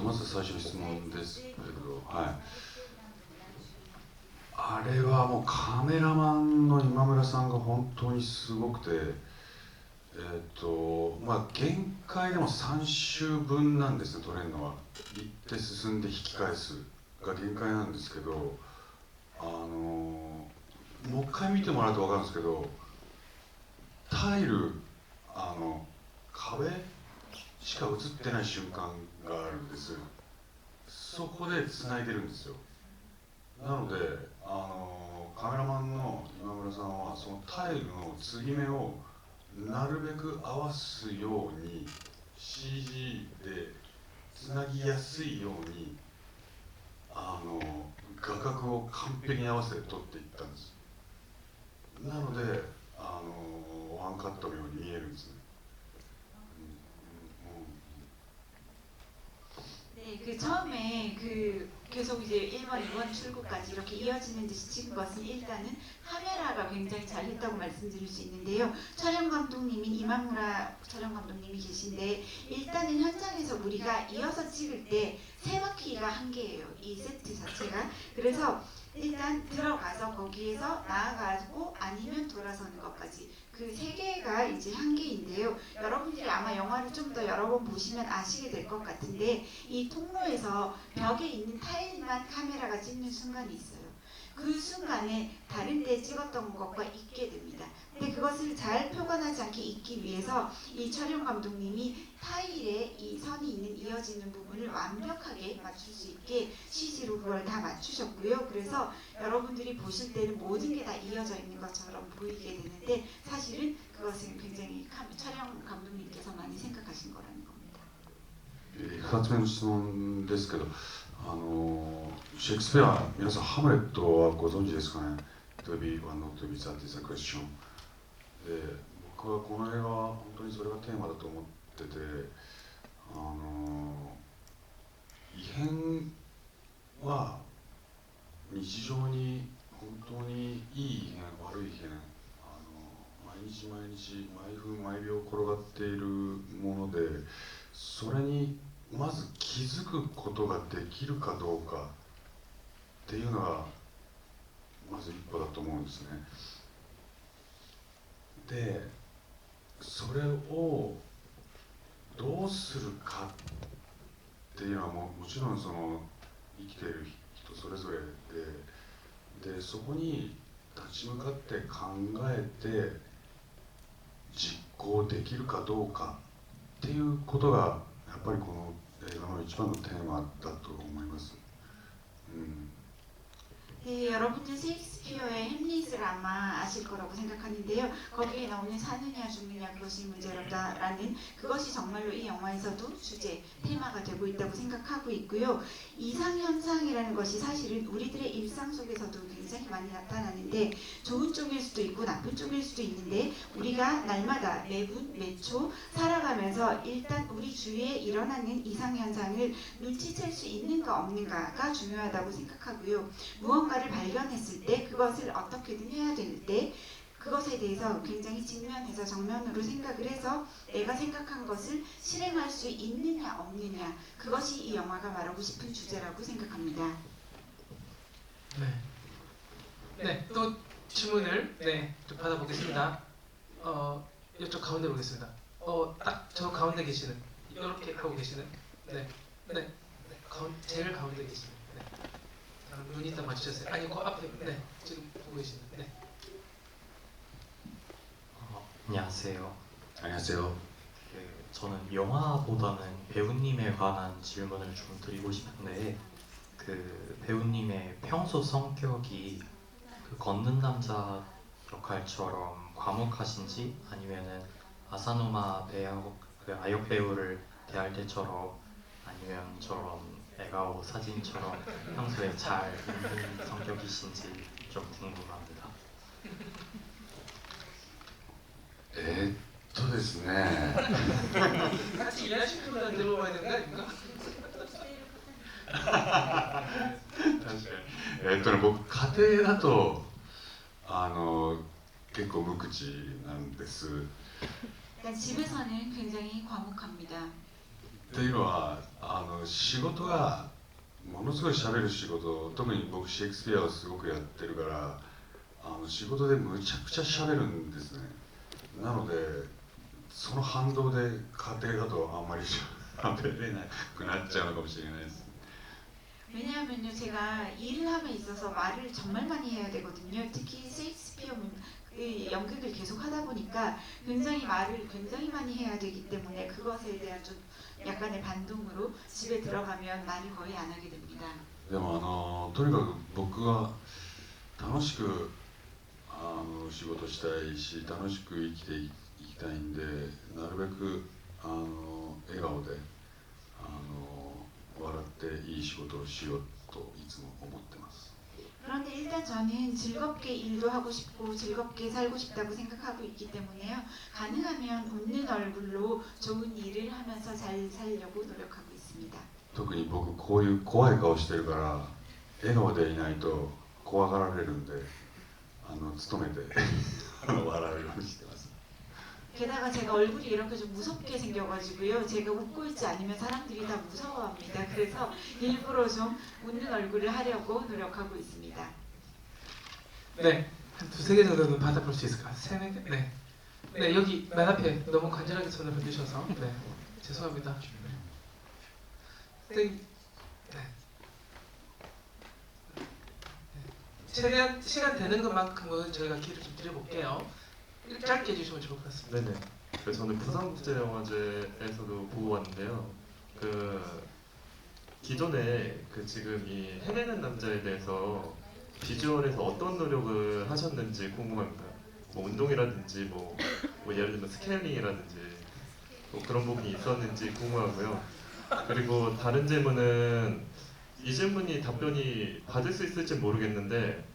まず最初の質問ですけど、はい、あれはもうカメラマンの今村さんが本当にすごくて、まあ限界でも3週分なんですね、撮れるのは。行って進んで引き返すが限界なんですけど、もう一回見てもらうと分かるんですけど、タイル、壁しか映ってない瞬間があるんです。そこで繋いでるんですよ。なのでカメラマンの今村さんはそのタイルの継ぎ目をなるべく合わすように CG でつなぎやすいように画角を完璧に合わせて撮っていったんです。なのでワンカットのように見えるんですね。 네, 그 처음에 그 계속 이제 1번, 2번 출구까지 이렇게 이어지는 듯이 찍은 것은 일단은 카메라가 굉장히 잘했다고 말씀드릴 수 있는데요. 촬영 감독님인 이마무라 촬영 감독님이 계신데 일단은 현장에서 우리가 이어서 찍을 때 세 바퀴가 한계예요. 이 세트 자체가. 그래서 일단 들어가서 거기에서 나아가고 아니면 돌아서는 것까지 그 세 개가 이제 한계인데요. 여러분들이 아마 영화를 좀 더 여러 번 보시면 아시게 될 것 같은데 이 통로에서 벽에 있는 타일만 카메라가 찍는 순간이 있어요. 그 순간에 다른 데 찍었던 것과 있게 됩니다. 근데 그것을 잘 표현하지 않게 있기 위해서 이 촬영 감독님이 타일에 이 선이 있는 이어지는 부분을 완벽하게 맞출 수 있게 CG로 그걸 다 맞추셨고요. 그래서 여러분들이 보실 때는 모든 게 다 이어져 있는 것처럼 보이게 되는데 사실은 그것은 굉장히 촬영 감독님께서 많이 생각하신 거라는 겁니다. 2つ目の質問ですけど、シェイクスピア、皆さんハムレットはご存知ですかね。To be one not to be that is a question。で、僕はこの映画は本当にそれがテーマだと思ってて、異変は日常に本当にいい異変、悪い異変、毎日毎日毎分毎秒転がっているもので、それにまず気づくことができるかどうかっていうのがまず一歩だと思うんですね。で、それをどうするかっていうのはもちろんその生きている人それぞれで、そこに立ち向かって考えて実行できるかどうかっていうことがやっぱりこの映画の一番のテーマだと思います。네, 여러분들 셰익스피어의 햄릿을 아마 아실 거라고 생각하는데요. 거기에 나오는 사느냐 죽느냐 그것이 문제라는 그것이 정말로 이 영화에서도 주제, 테마가 되고 있다고 생각하고 있고요. 이상현상이라는 것이 사실은 우리들의 일상 속에서도 굉장히 많이 나타나는데 좋은 쪽일 수도 있고 나쁜 쪽일 수도 있는데 우리가 날마다 매분, 매초 살아가면서 일단 우리 주위에 일어나는 이상현상을 눈치챌 수 있는가 없는가가 중요하다고 생각하고요. 무언가 무언가를 발견했을 때 그것을 어떻게든 해야 될 때 그것에 대해서 굉장히 직면해서 정면으로 생각을 해서 내가 생각한 것을 실행할 수 있느냐 없느냐, 그것이 이 영화가 말하고 싶은 주제라고 생각합니다. 네. 네, 또 질문을 좀 받아보겠습니다. 이쪽 가운데 보겠습니다. 딱 저 가운데 계시는, 이렇게 하고 계시는, 제일 가운데 계시는, 눈이 딱 맞추셨어요. 아니, 그 앞에, 지금 보고 계시는, 안녕하세요. 안녕하세요. 저는 영화보다는 배우님에 관한 질문을 좀 드리고 싶은데, 그 배우님의 평소 성격이 그 걷는 남자 역할처럼 과묵하신지, 아니면은 아사노마 그 아역 배우를 대할 때처럼, 아니면 저런 에가오 사진처럼 평소에 잘 있는 성격이신지 좀 궁금합니다. ですね 같이 일하신 분한테 물어봐야 되는 거 아닌가? 確かに僕家庭だと結構無口なんです。 그러니까 집에서는 굉장히 과묵합니다. というのは仕事がものすごい喋る仕事、特に僕シェイクスピアをすごくやってるから仕事でむちゃくちゃ喋るんですね。なのでその反動で家庭だとあんまり喋れなくなっちゃうのかもしれないです。 왜냐하면요, 제가 일을 함에 있어서 말을 정말 많이 해야 되거든요. 특히 셰익스피어 연극을 계속 하다 보니까 굉장히 말을 굉장히 많이 해야 되기 때문에 그것에 대한 좀 약간의 반동으로 집에 들어가면 말을 거의 안 하게 됩니다. でもとにかく僕は楽しく仕事したいし、楽しく生きていきたいんで、なるべく笑顔で笑っていい仕事をしようといつも思ってます。 그런데 일단 저는 즐겁게 일도 하고 싶고 즐겁게 살고 싶다고 생각하고 있기 때문에요. 가능하면 웃는 얼굴로 좋은 일을 하면서 잘 살려고 노력하고 있습니다. 特に僕こういう怖い顔してるから笑顔でいないと怖がられるんで努めて笑うようにしてます。 게다가 제가 얼굴이 이렇게 좀 무섭게 생겨가지고요. 제가 웃고 있지 않으면 사람들이 다 무서워합니다. 그래서 일부러 좀 웃는 얼굴을 하려고 노력하고 있습니다. 네, 한 두세 개 정도는 받아볼 수 있을까? 세네 개? 네, 여기 맨 앞에 너무 간절하게 손을 흔드셔서 죄송합니다. 네. 최대한 시간 되는 것만큼은 저희가 기회를 좀 드려볼게요. 짧게 해주시면 좋을 것 같습니다. 네네. 저는 부산국제영화제에서도 보고 왔는데요. 기존에 지금 이 헤매는 남자에 대해서 비주얼에서 어떤 노력을 하셨는지 궁금합니다. 뭐 운동이라든지 뭐 예를 들면 스케일링이라든지 뭐 그런 부분이 있었는지 궁금하고요. 그리고 다른 질문은 이 질문이 답변이 받을 수 있을지 모르겠는데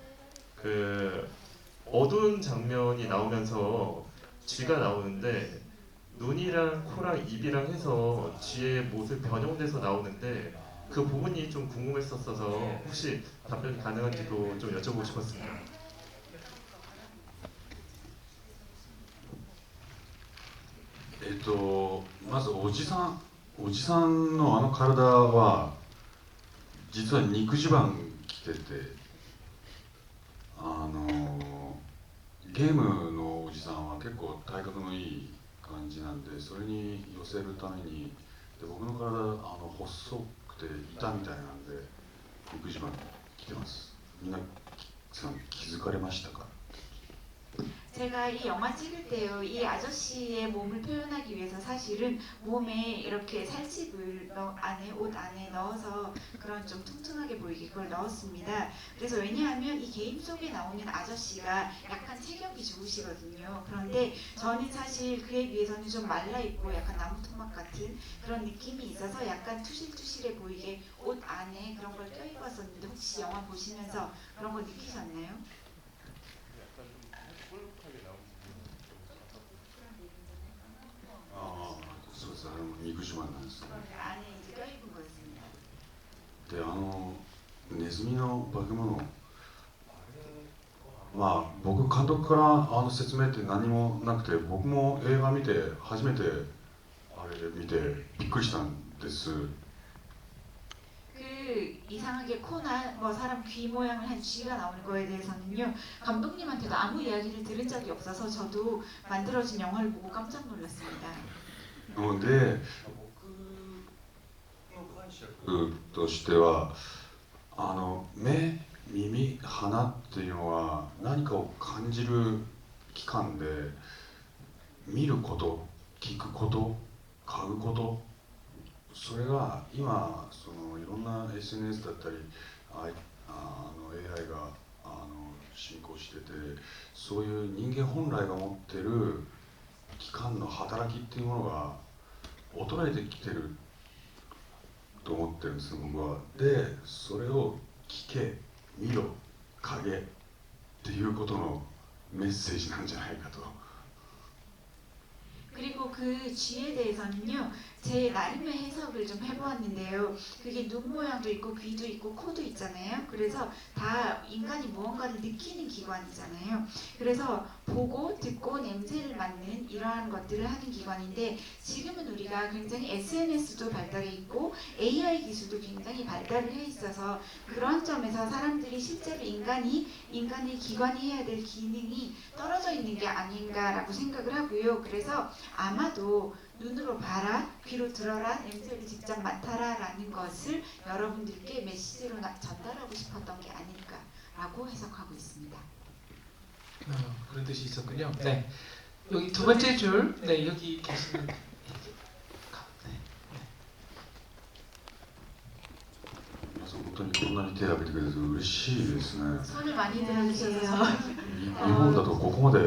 어두운 장면이 나오면서 쥐가 나오는데 눈이랑 코랑 입이랑 해서 쥐의 모습 변형돼서 나오는데 그 부분이 좀 궁금했었어서 혹시 답변이 가능한지도 좀 여쭤보고 싶었습니다. まずおじさんの体は実は肉襦袢着ててゲームのおじさんは結構体格のいい感じなんで、それに寄せるために僕の体細くて板みたいなんで肉襦袢着てます。みんな気づかれましたか？ 제가 이 영화 찍을 때요, 이 아저씨의 몸을 표현하기 위해서 사실은 몸에 이렇게 살집을 옷 안에 넣어서 그런 좀 퉁퉁하게 보이게 그걸 넣었습니다. 그래서 왜냐하면 이 게임 속에 나오는 아저씨가 약간 체격이 좋으시거든요. 그런데 저는 사실 그에 비해서는 좀 말라있고 약간 나무토막 같은 그런 느낌이 있어서 약간 투실투실해 보이게 옷 안에 그런 걸 껴입었었는데 혹시 영화 보시면서 그런 거 느끼셨나요? 아, そうです。肉襦袢なんですね。 안에 이제 껴입은 거였습니다. でネズミの化け物まあ僕監督から説明って何もなくて、僕も映画見て初めてあれ見てびっくりしたんです。 그 이상하게 코나 뭐 사람 귀 모양을 한 쥐가 나오는 거에 대해서는요, 감독님한테도 아무 이야기를 들은 적이 없어서 저도 만들어진 영화를 보고 깜짝 놀랐습니다. ので僕としては目、耳、鼻っていうのは何かを感じる器官で、見ること、聞くこと、嗅ぐこと、それが今いろんな SNS だったりAI が進行してて、そういう人間本来が持ってる器官の働きっていうものが衰えてきてると思ってるんです、僕は。でそれを聞け、見ろ、嗅げっていうことのメッセージなんじゃないかと。 그리고 그 쥐에 대해서는요, 제 나름의 해석을 좀 해보았는데요. 그게 눈 모양도 있고 귀도 있고 코도 있잖아요. 그래서 다 인간이 무언가를 느끼는 기관이잖아요. 그래서 보고 듣고 냄새를 맡는 이러한 것들을 하는 기관인데, 지금은 우리가 굉장히 SNS도 발달해 있고 AI 기술도 굉장히 발달을 해 있어서 그런 점에서 사람들이 실제로 인간의 기관이 해야 될 기능이 떨어져 있는 게 아닌가라고 생각을 하고요. 그래서 아마도 눈으로 봐라, 귀로 들어라, 냄새를 직접 맡아라 라는 것을 여러분들께 메시지로 전달하고 싶었던 게 아닐까라고 해석하고 있습니다. 그런 뜻이 있었군요. 네, 여기 두 번째 줄, 네 여기 계시는. 네. 本当にこんなに手を挙げてくれて嬉しいですね。 손을 많이 들어주셔서 日本だとここまで手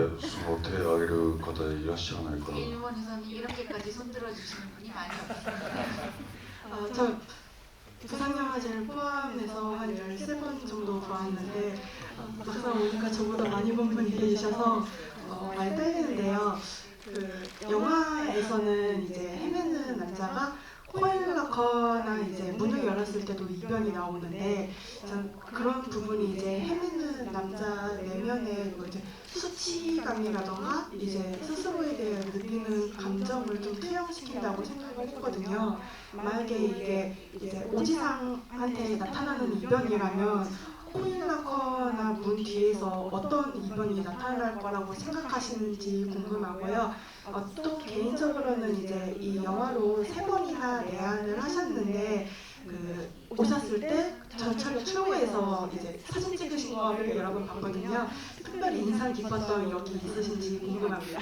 を挙げる方いらっしゃらないから。 일본에서는 이렇게까지 손 들어주시는 분이 많이 없습니다. 저 부산영화제를 포함해서 한 13번 정도 보았는데, 막상 오니까 저보다 많이 본 분이 계셔서 많이 떨리는데요. 그 영화에서는 이제 헤매는 남자가 코를 넣거나 이제 문을 열었을 때도 이변이 나오는데, 전 그런 부분이 이제 헤매는 남자 내면의 뭐 이제 수치감이라던가 이제 스스로에 대해 느끼는 감정을 좀 투영시킨다고 생각을 했거든요. 만약에 이게 이제 오지상한테 나타나는 이변이라면 코를 넣거나 문 뒤에서 어떤 이변이 나타날 거라고 생각하시는지 궁금하고요. 또 개인적으로는 이제 이 영화로 3번이나 내한을 하셨는데, 그 오셨을 때 전철 출구에서 이제 사진 찍으신 거를 여러 번 봤거든요. 특별히 인상 깊었던 역이 있으신지 궁금합니다.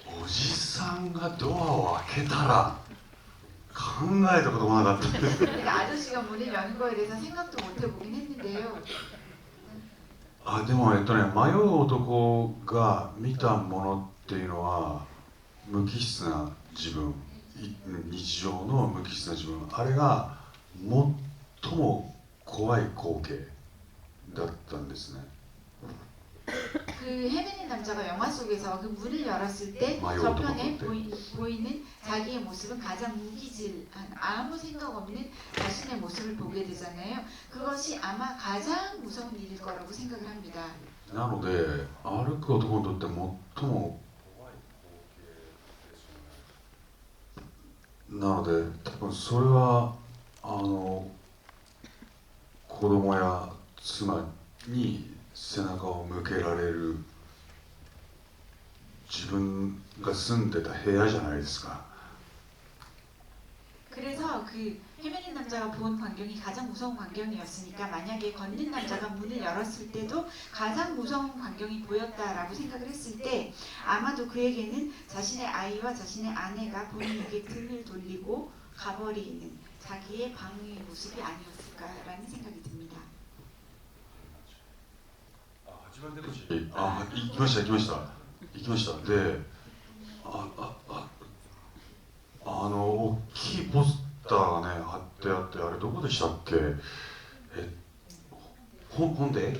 おじさんがドアを開けたら考えたこともなかった。 그러니까 아저씨가 문을 여는 거에 대해서 생각도 못 해보긴 했는데요. でも迷う男が見たものっていうのは無機質な自分、日常の無機質な自分、あれが最も怖い光景だったんですね。 그 헤매는 남자가 영화 속에서 그 문을 열었을 때 마요 저편에 오토바이. 보이는 자기의 모습은 가장 무기질한, 아무 생각 없는 자신의 모습을 보게 되잖아요. 그것이 아마 가장 무서운 일일 거라고 생각을 합니다. なので歩く男にとって最も怖い光景ですよね。なので多分それは子供や妻に背中を向けられる自分が住んでた部屋じゃないですか。 그래서 그 헤매는 남자가 본 광경이 가장 무서운 광경이었으니까, 만약에 걷는 남자가 문을 열었을 때도 가장 무서운 광경이 보였다라고 생각을 했을 때, 아마도 그에게는 자신의 아이와 자신의 아내가 본인에게 등을 돌리고 가버리는 자기의 방의 모습이 아니었을까라는 생각이 듭니다. 行きましたで大きいポスターがね貼ってあって、あれどこでしたっけ。本で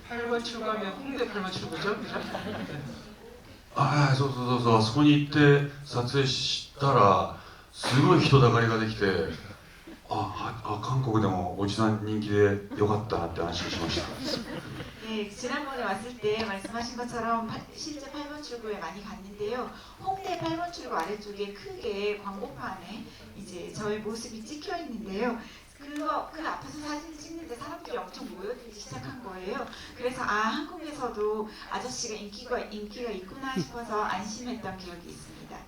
8번 출구하면 홍대 8번 출구죠, 그죠? そうあそこに行って撮影したらすごい人だかりができて、韓国でもおじさん人気でよかったなって安心しました。 네, 지난번에 왔을 때 말씀하신 것처럼 실제 8번 출구에 많이 갔는데요. 홍대 8번 출구 아래쪽에 크게 광고판에 이제 저의 모습이 찍혀 있는데요. 그 앞에서 사진을 찍는데 사람들이 엄청 모여들기 시작한 거예요. 그래서 한국에서도 아저씨가 인기가 있구나 싶어서 안심했던 기억이 있습니다.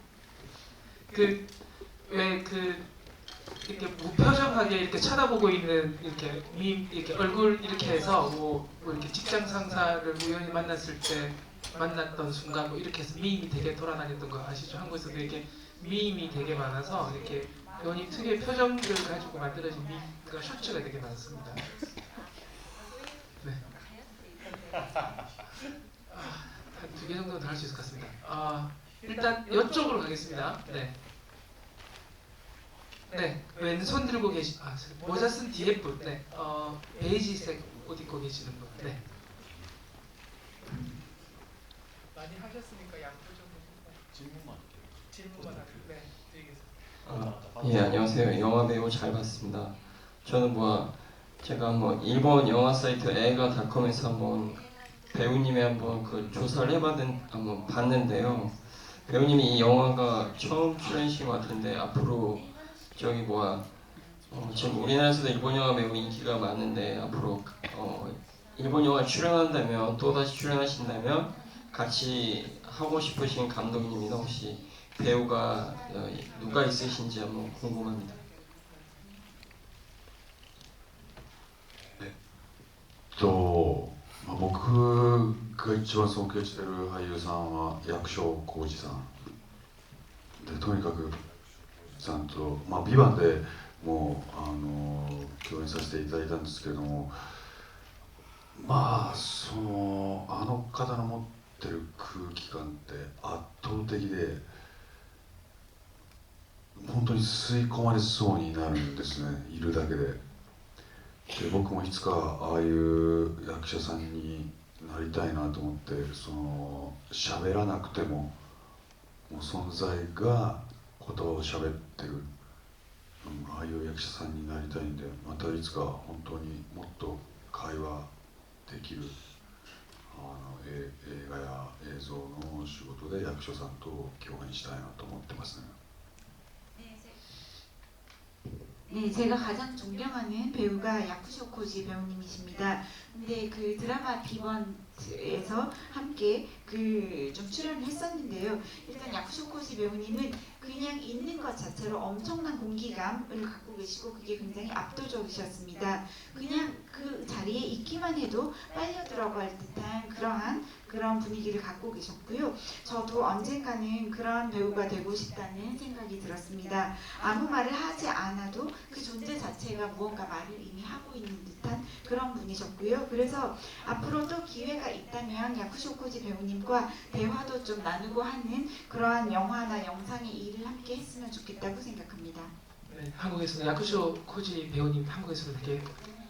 이렇게 무표정하게 이렇게 쳐다보고 있는 이렇게 얼굴 이렇게 해서 뭐 이렇게 직장 상사를 우연히 만났을 때 만났던 순간 뭐 이렇게 해서 미임이 되게 돌아다녔던 거 아시죠? 한국에서도 이렇게 미임이 되게 많아서 이렇게 배우님 특유의 표정을 가지고 만들어진 미임과 셔츠가 되게 많습니다. 네. 한 2개 정도는 더 할 수 있을 것 같습니다. 일단 이쪽으로 가겠습니다. 네. 네, 왼손 들고 모자 쓴 뒤에 분, 네, 베이지색 옷 입고 계시는 분, 네. 많이 하셨으니까 양보좀 질문만 하세요. 네, 뒤에 계세요. 예, 안녕하세요. 영화 배우 잘 봤습니다. 저는 제가 일본 영화 사이트 에가닷컴에서 한번 배우님의 한번 그 조사를 한번 봤는데요. 배우님이 이 영화가 처음 출연이신 것 같은데 앞으로 지금 우리나라에서도 일본 영화 매우 인기가 많은데 앞으로 일본 영화 출연한다면 또다시 출연하신다면 같이 하고 싶으신 감독님이나 혹시 배우가 누가 있으신지 한번 궁금합니다. 네. 僕が一番尊敬している俳優さんは役所広司さんで、とにかくちゃんと「ビバンでもう共演させていただいたんですけれども、あの方の持ってる空気感って圧倒的で、本当に吸い込まれそうになるんですね、いるだけで。で僕もいつかああいう役者さんになりたいなと思って、喋らなくても存在が言葉を喋ってる、ああいう役者さんになりたいんで、またいつか本当にもっと会話できる映画や映像の仕事で役所さんと共演したいなと思ってますね。 네, 제가 가장 존경하는 배우가 야쿠쇼 코지 배우님이십니다. 근데 그 드라마 비번에서 함께 좀 출연을 했었는데요. 일단 야쿠쇼 코지 배우님은 그냥 있는 것 자체로 엄청난 공기감을 갖고 계시고 그게 굉장히 압도적이셨습니다. 그냥 그 자리에 있기만 해도 빨려 들어갈 듯한 그런 분위기를 갖고 계셨고요. 저도 언젠가는 그런 배우가 되고 싶다는 생각이 들었습니다. 아무 말을 하지 않아도 그 존재 자체가 무언가 말을 이미 하고 있는 듯한 그런 분이셨고요. 그래서 앞으로 또 기회가 있다면 야쿠쇼 코지 배우님과 대화도 좀 나누고 하는 그러한 영화나 영상의 일을 함께 했으면 좋겠다고 생각합니다. 네, 한국에서는 야쿠쇼 코지 배우님 한국에서도 되게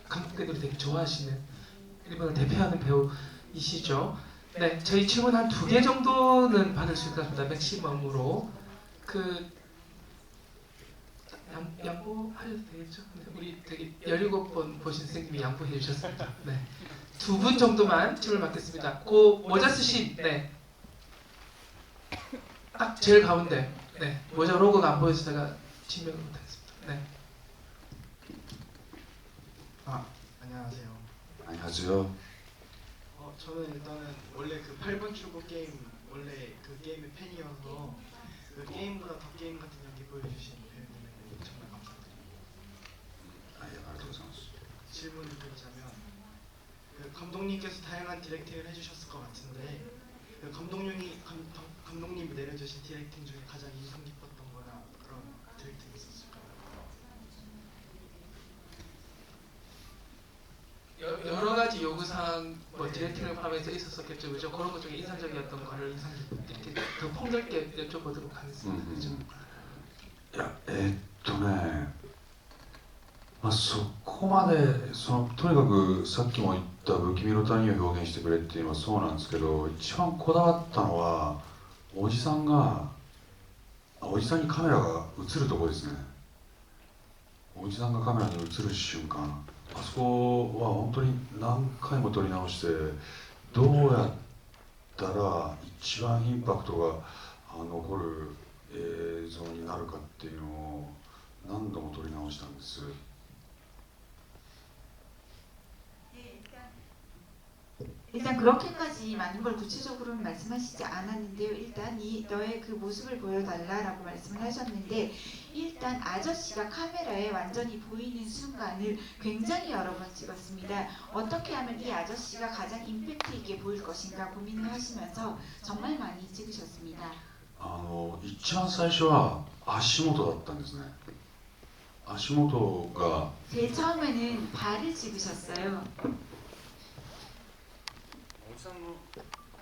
한국분들이 되게 좋아하시는 일본을 대표하는 배우이시죠. 네, 저희 질문 한 2개 정도는 받을 수 있을 것 같습니다. 맥시멈으로 양보하셔도 되겠죠? 네, 우리 되게 17번 보신 선생님이 양보해 주셨습니다. 네, 2분 정도만 질문 받겠습니다. 모자 쓰신, 네, 딱 제일 가운데, 네, 모자 로고가 안 보여서 제가 진명을 못하겠습니다. 네. 안녕하세요. 안녕하세요. 저는 일단은 원래 그 8번 출구 게임 원래 그 게임의 팬이어서 그 게임보다 더 게임 같은 연기 보여주신 배우님에게 정말 감사드립니다. 질문을 드리자면 그 감독님께서 다양한 디렉팅을 해주셨을 것 같은데 그 감독님이 내려주신 디렉팅 중에 가장 인상 깊었던 거나 그런 디렉팅이 있었을까요? 여러 가지 요구사항 디렉팅을 포함해서 있었겠죠, 그죠? 그런 것 중에 인상적이었던 거를 이렇게 더 폭넓게 여쭤보도록 하겠습니다. 그죠? そこまでとにかくさっきも言った不気味の谷を表現してくれっていうのはそうなんですけど、一番こだわったのはおじさんがおじさんにカメラが映るとこですね。おじさんがカメラに映る瞬間、あそこは本当に何回も撮り直して、どうやったら一番インパクトが残る映像になるかっていうのを何度も撮り直したんです。 일단 그렇게까지 많은 걸 구체적으로는 말씀하시지 않았는데요. 일단 너의 그 모습을 보여달라라고 말씀을 하셨는데, 일단 아저씨가 카메라에 완전히 보이는 순간을 굉장히 여러 번 찍었습니다. 어떻게 하면 이 아저씨가 가장 임팩트 있게 보일 것인가 고민을 하시면서 정말 많이 찍으셨습니다. 一番最初は足元だったんですね。足元が 제일 처음에는 발을 찍으셨어요.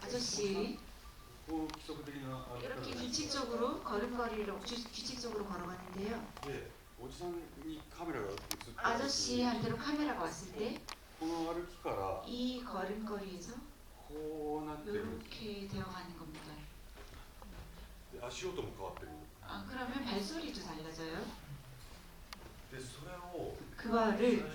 아저씨 이렇게 규칙적으로 걸음걸이를 규칙적으로 걸어가는데요. 아저씨한테로 카메라가 왔을 때 이 걸음걸이에서 이렇게 되어가는 겁니다. 그러면 발소리도 달라져요. 그거를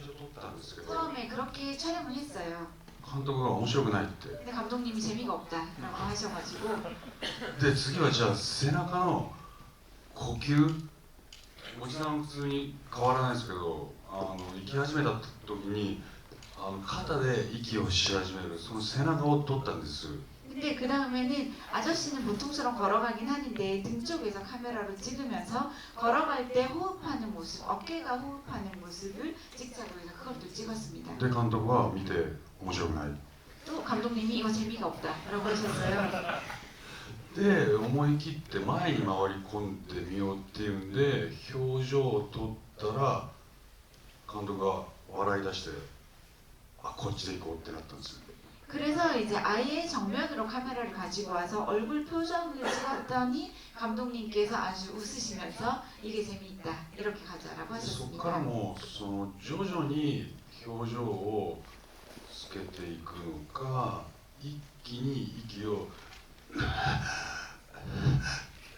처음에 그렇게 촬영을 했어요. 監督が面白くないって。 근데 감독님이 재미가 없다라고 하셔가지고 で次はじゃあ背中の呼吸、おじさん普通に変わらないですけど、行き始めた時に肩で息をし始める、その背中を撮ったんです。 근데 그 다음에는 아저씨는 보통처럼 걸어가긴 하는데 등 쪽에서 카메라로 찍으면서 걸어갈 때 호흡하는 모습, 어깨가 호흡하는 모습을 찍자고 해서 그것도 찍었습니다. で監督は見て面白くない。 또 감독님이 이거 재미가 없다라고 하셨어요. で思い切って前に回り込んでみようっていうんで表情を撮ったら監督が笑い出して、あ、こっちで行こうってなったんですよ。 그래서 이제 아예 정면으로 카메라를 가지고 와서 얼굴 표정을 찍었더니 감독님께서 아주 웃으시면서 이게 재미있다 이렇게 가자라고 そこから 하셨습니다. も徐々に表情をつけていくのか、一気に息を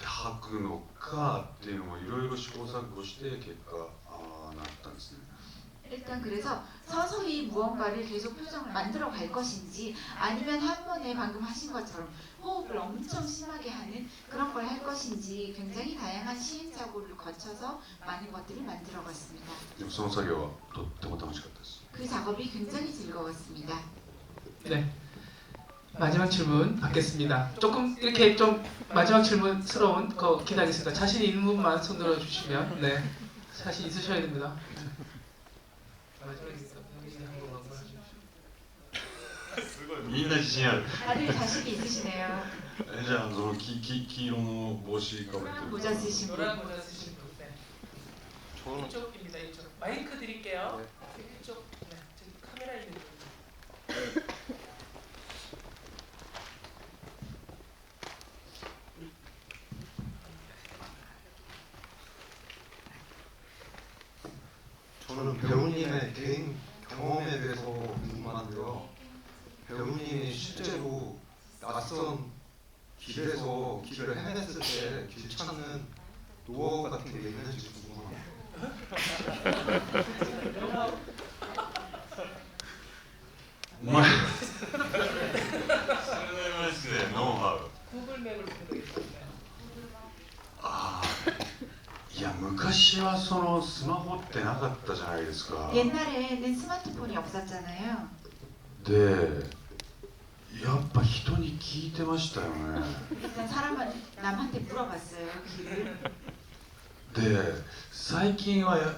吐くのかっていうのをいろいろ試行錯誤して結果なったんですね。 일단 그래서 서서히 무언가를 계속 표정을 만들어 갈 것인지 아니면 한 번에 방금 하신 것처럼 호흡을 엄청 심하게 하는 그런 걸 할 것인지 굉장히 다양한 시행착오를 거쳐서 많은 것들을 만들어 갔습니다. でもその作業はとっても楽しかったです。 그 작업이 굉장히 즐거웠습니다. 네. 마지막 질문 받겠습니다. 조금 이렇게 좀 마지막 질문스러운 거 기다리겠습니다. 자신 있는 분만 손 들어 주시면, 네, 자신 있으셔야 됩니다. 마지막에 みんな自信ある。 다들 자신이 있으시네요. じゃあその黄色の帽子かぶってる。 모자 쓰신 분. 노란 모자 쓰신 분. 네. 이쪽입니다. 이쪽. 마이크 드릴게요. 이쪽. 네. 저기 카메라 있는 분. 저는 배우님의 개인 경험에 대해서 궁금한데요. 배우님이 실제로 낯선 길에서 길을 헤맸을 때 길 찾는 노하우 같은 게 있는지 궁금합니다. 정말ノウハウ。 구글맵을 보내겠습니다. いや昔はそのスマホってなかったじゃないですか。 옛날에는 스마트폰이 없었잖아요. でやっぱ人に聞いてましたよね。 일단 남한테 물어봤어요 길을. で最近はや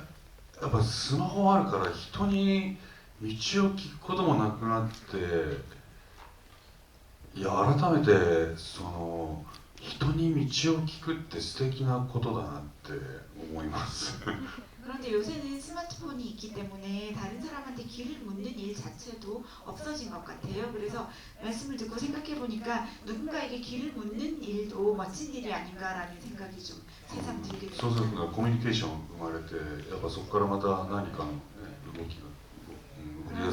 っぱスマホあるから人に道を聞くこともなくなって、いや改めてその人に道を聞くって素敵なことだなって思います。 그런데 요새는 스마트폰이 있기 때문에 다른 사람한테 길을 묻는 일 자체도 없어진 것 같아요. 그래서 말씀을 듣고 생각해 보니까 누군가에게 길을 묻는 일도 멋진 일이 아닌가라는 생각이 좀 새삼 들게 そうする 됩니다. とコミュニケーション生まれて、やっぱそこからまた何かの、ね、動きが動き出 그러면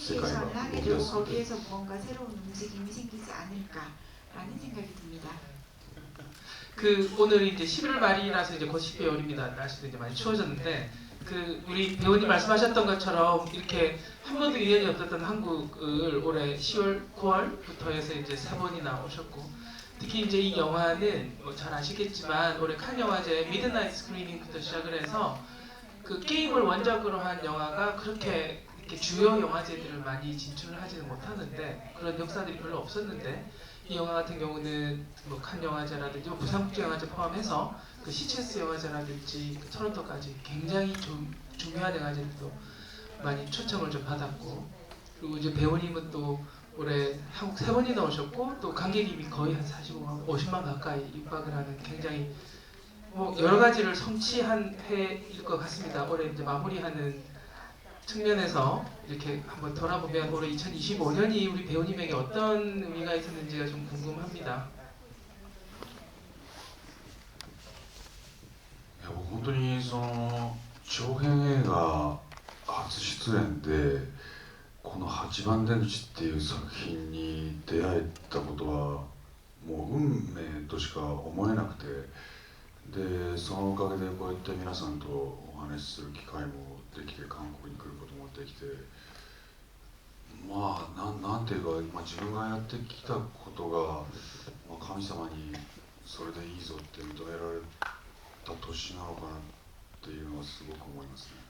す世界 커뮤니케이션을 が 하게 動き 되고 出す。 거기에서 무언가 새로운 움직임이 생기지 않을까라는 생각이 듭니다. 그 오늘이 이제 11월 말이라서 이제 곧 12월입니다. 날씨도 이제 많이 추워졌는데 그 우리 배우님 말씀하셨던 것처럼 이렇게 한 번도 인연이 없었던 한국을 올해 10월, 9월부터 해서 이제 4번이나 오셨고 특히 이제 이 영화는 뭐 잘 아시겠지만 올해 칸 영화제 미드나잇 스크리닝부터 시작을 해서 그 게임을 원작으로 한 영화가 그렇게 이렇게 주요 영화제들을 많이 진출을 하지는 못하는데 그런 역사들이 별로 없었는데 이 영화 같은 경우는 뭐 칸 영화제라든지 뭐 부산국제영화제 포함해서 그 시체스 영화제라든지 그 토론토까지 굉장히 좀 중요한 영화제들도 많이 초청을 좀 받았고 그리고 이제 배우님은 또 올해 한국 3번이나 오셨고 또 관객님이 거의 한 45만, 50만 가까이 육박을 하는 굉장히 뭐 여러 가지를 성취한 해일 것 같습니다. 올해 이제 마무리하는 측면에서 이렇게 한번 돌아보면 올해 2025년이 우리 배우님에게 어떤 의미가 있었는지가 좀 궁금합니다. いや僕本当にその長編映画初出演でこの「八番出口」っていう作品に出会えたことはもう運命としか思えなくてでそのおかげでこうやって皆さんとお話しする機会もできて韓国に来ることもできてまあなんていうか、自分がやってきたことが、神様にそれでいいぞって認められた年なのかなっていうのはすごく思いますね。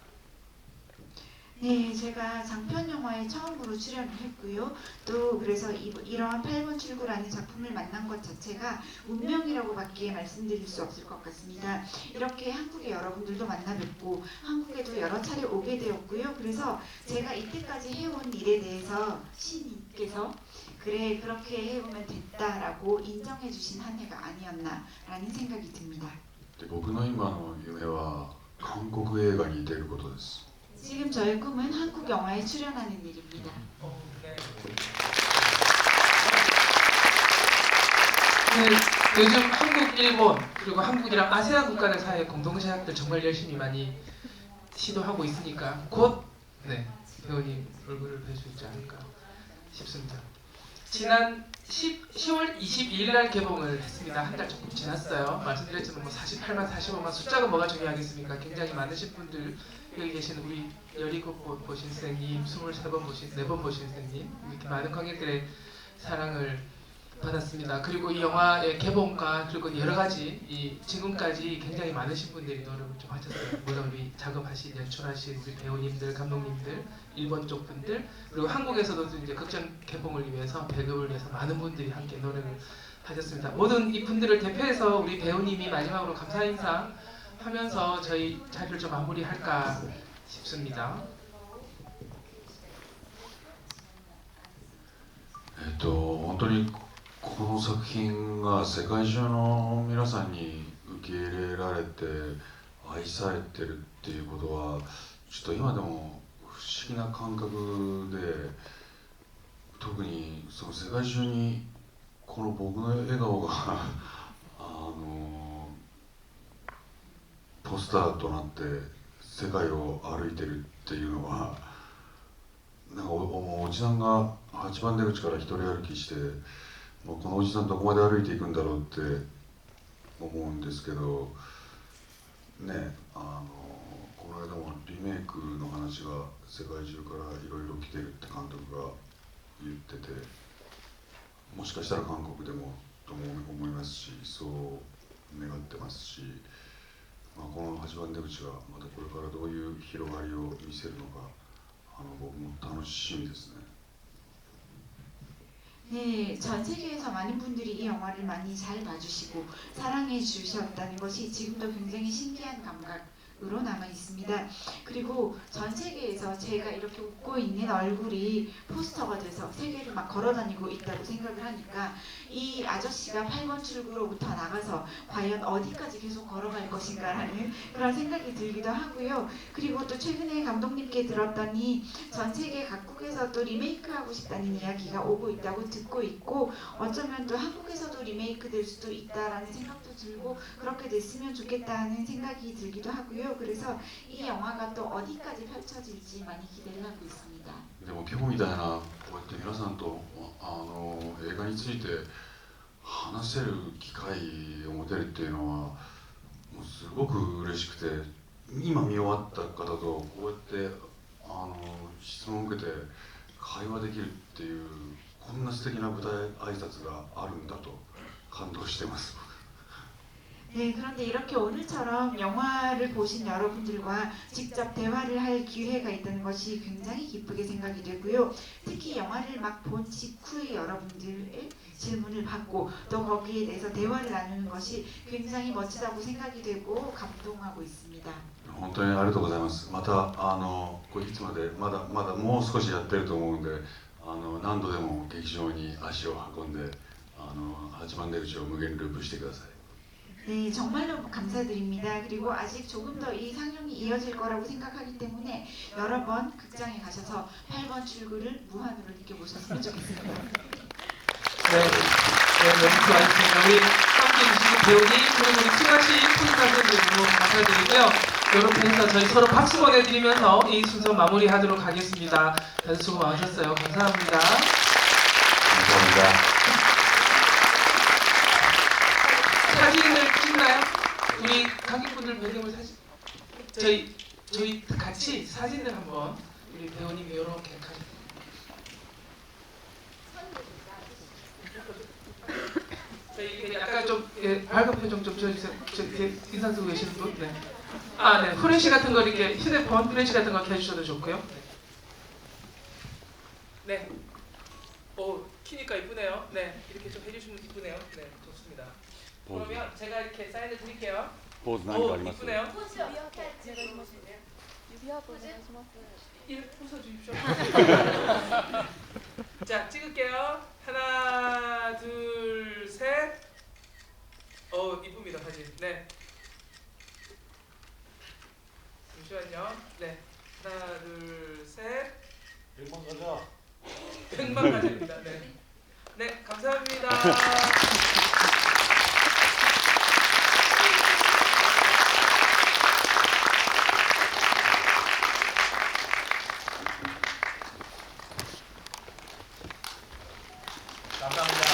네, 제가 장편 영화에 처음으로 출연을 했고요. 또 그래서 이러한 8번 출구라는 작품을 만난 것 자체가 운명이라고밖에 말씀드릴 수 없을 것 같습니다. 이렇게 한국의 여러분들도 만나 뵙고 한국에도 여러 차례 오게 되었고요. 그래서 제가 이때까지 해온 일에 대해서 신님께서 그래 그렇게 해오면 됐다라고 인정해 주신 한 해가 아니었나라는 생각이 듭니다. 僕の今の夢は韓国映画に出ることです。 지금 저의 꿈은 한국 영화에 출연하는 일입니다. 그 요즘 한국, 일본 그리고 한국이랑 아세안 국가들 사이의 공동제약들 정말 열심히 많이 시도하고 있으니까 곧 네, 배우님 얼굴을 뵐 수 있지 않을까 싶습니다. 지난 10월 22일 날 개봉을 했습니다. 한 달 조금 지났어요. 말씀드렸지만 뭐 48만, 45만 숫자가 뭐가 중요하겠습니까? 굉장히 많으신 분들 여기 계신 우리 17번 보신 선생님, 23번 보신, 4번 보신 선생님 이렇게 많은 관객들의 사랑을 받았습니다. 그리고 이 영화의 개봉과 그리고 여러 가지 지금까지 굉장히 많으신 분들이 노력을 좀 하셨어요. 물론 우리 작업하신, 연출하신 우리 배우님들, 감독님들, 일본 쪽 분들 그리고 한국에서도 이제 극장 개봉을 위해서 배급을 위해서 많은 분들이 함께 노력을 하셨습니다. 모든 이 분들을 대표해서 우리 배우님이 마지막으로 감사 인사 하면서 저희 자리를 좀 마무리할까 싶습니다. 本当にこの作品が世界中の皆さんに受け入れられて愛されてるっていうことはちょっと今でも不思議な感覚で特にその世界中にこの僕の笑顔がポスターとなって世界を歩いてるっていうのはなんかおじさんが8番出口から一人歩きしてもうこのおじさんどこまで歩いていくんだろうって思うんですけどねこの間もリメイクの話が世界中からいろいろ来てるって監督が言っててもしかしたら韓国でもとも思いますしそう願ってますし、この8番出口がまたこれからどういう広がりを見せるのか僕も楽しみですね。 네, 전 세계에서 많은 분들이 이 영화를 많이 잘 봐주시고 사랑해 주셨다는 것이 지금도 굉장히 신기한 감각으로 남아 있습니다. 그리고 전 세계에서 제가 이렇게 웃고 있는 얼굴이 포스터가 돼서 세계를 막 걸어다니고 있다고 생각을 하니까 이 아저씨가 8번 출구로부터 나가서 과연 어디까지 계속 걸어갈 것인가라는 그런 생각이 들기도 하고요. 그리고 또 최근에 감독님께 들었더니 전 세계 각국에서 또 리메이크하고 싶다는 이야기가 오고 있다고 듣고 있고 어쩌면 또 한국에서도 리메이크 될 수도 있다라는 생각도 들고 그렇게 됐으면 좋겠다는 생각이 들기도 하고요. 그래서 이 영화가 또 어디까지 펼쳐질지 많이 기대를 하고 있습니다. でも今日みたいなこうやって皆さんと映画について話話せる機会を持てるっていうのはもうすごく嬉しくて、今見終わった方とこうやって質問を受けて会話できるっていう、こんな素敵な舞台挨拶があるんだと感動してます。 네, 그런데 이렇게 오늘처럼 영화를 보신 여러분들과 직접 대화를 할 기회가 있다는 것이 굉장히 기쁘게 생각이 되고요. 특히 영화를 막 본 직후에 여러분들의 질문을 받고 또 거기에 대해서 대화를 나누는 것이 굉장히 멋지다고 생각이 되고 감동하고 있습니다. 本当にありがとうございます。またこれいつまでまだもう少しやってると思うんで、何度でも劇場に足を運んで8番出口を無限ループしてください。 네, 정말로 감사드립니다. 그리고 아직 조금 더 이 상영이 이어질 거라고 생각하기 때문에 여러 번 극장에 가셔서 8번 출구를 무한으로 느껴보셨으면 좋겠습니다. 네, 너무 좋아했습니다. 우리 함께 해주신 배우님 그리고 우리 튜가씨 푸드카스들 너무 감사드리고요. 이렇게 해서 저희 서로 박수 보내드리면서 이 순서 마무리하도록 하겠습니다. 다들 수고 많으셨어요. 감사합니다. 감사합니다. 사진을 찍나요? 우리 관객분들 배경을 저희 같이 사진을 한번 우리 배우님이 이렇게 저희 약간 좀 밝은 표정 좀 줘주세요. 인상 쓰고 계시는 분? 네. 아, 네. 후레쉬 같은 거 이렇게 휴대폰 후레쉬 같은 거 켜주셔도 좋고요. 네. 오, 키니까 이쁘네요. 네. 이렇게 좀 해주시면 이쁘네요. 네, 좋습니다. 그러면 제가 이렇게 사인을 드릴게요. 포즈 오, 이쁘네요. 이렇게 웃어주십시오. 자, 찍을게요. 하나, 둘, 셋. 이쁩니다, 사진. 네. 잠시만요. 네. 하나, 둘, 셋. 100만 가자. 100만 가자입니다. 네. 네, 감사합니다. 감사합니다.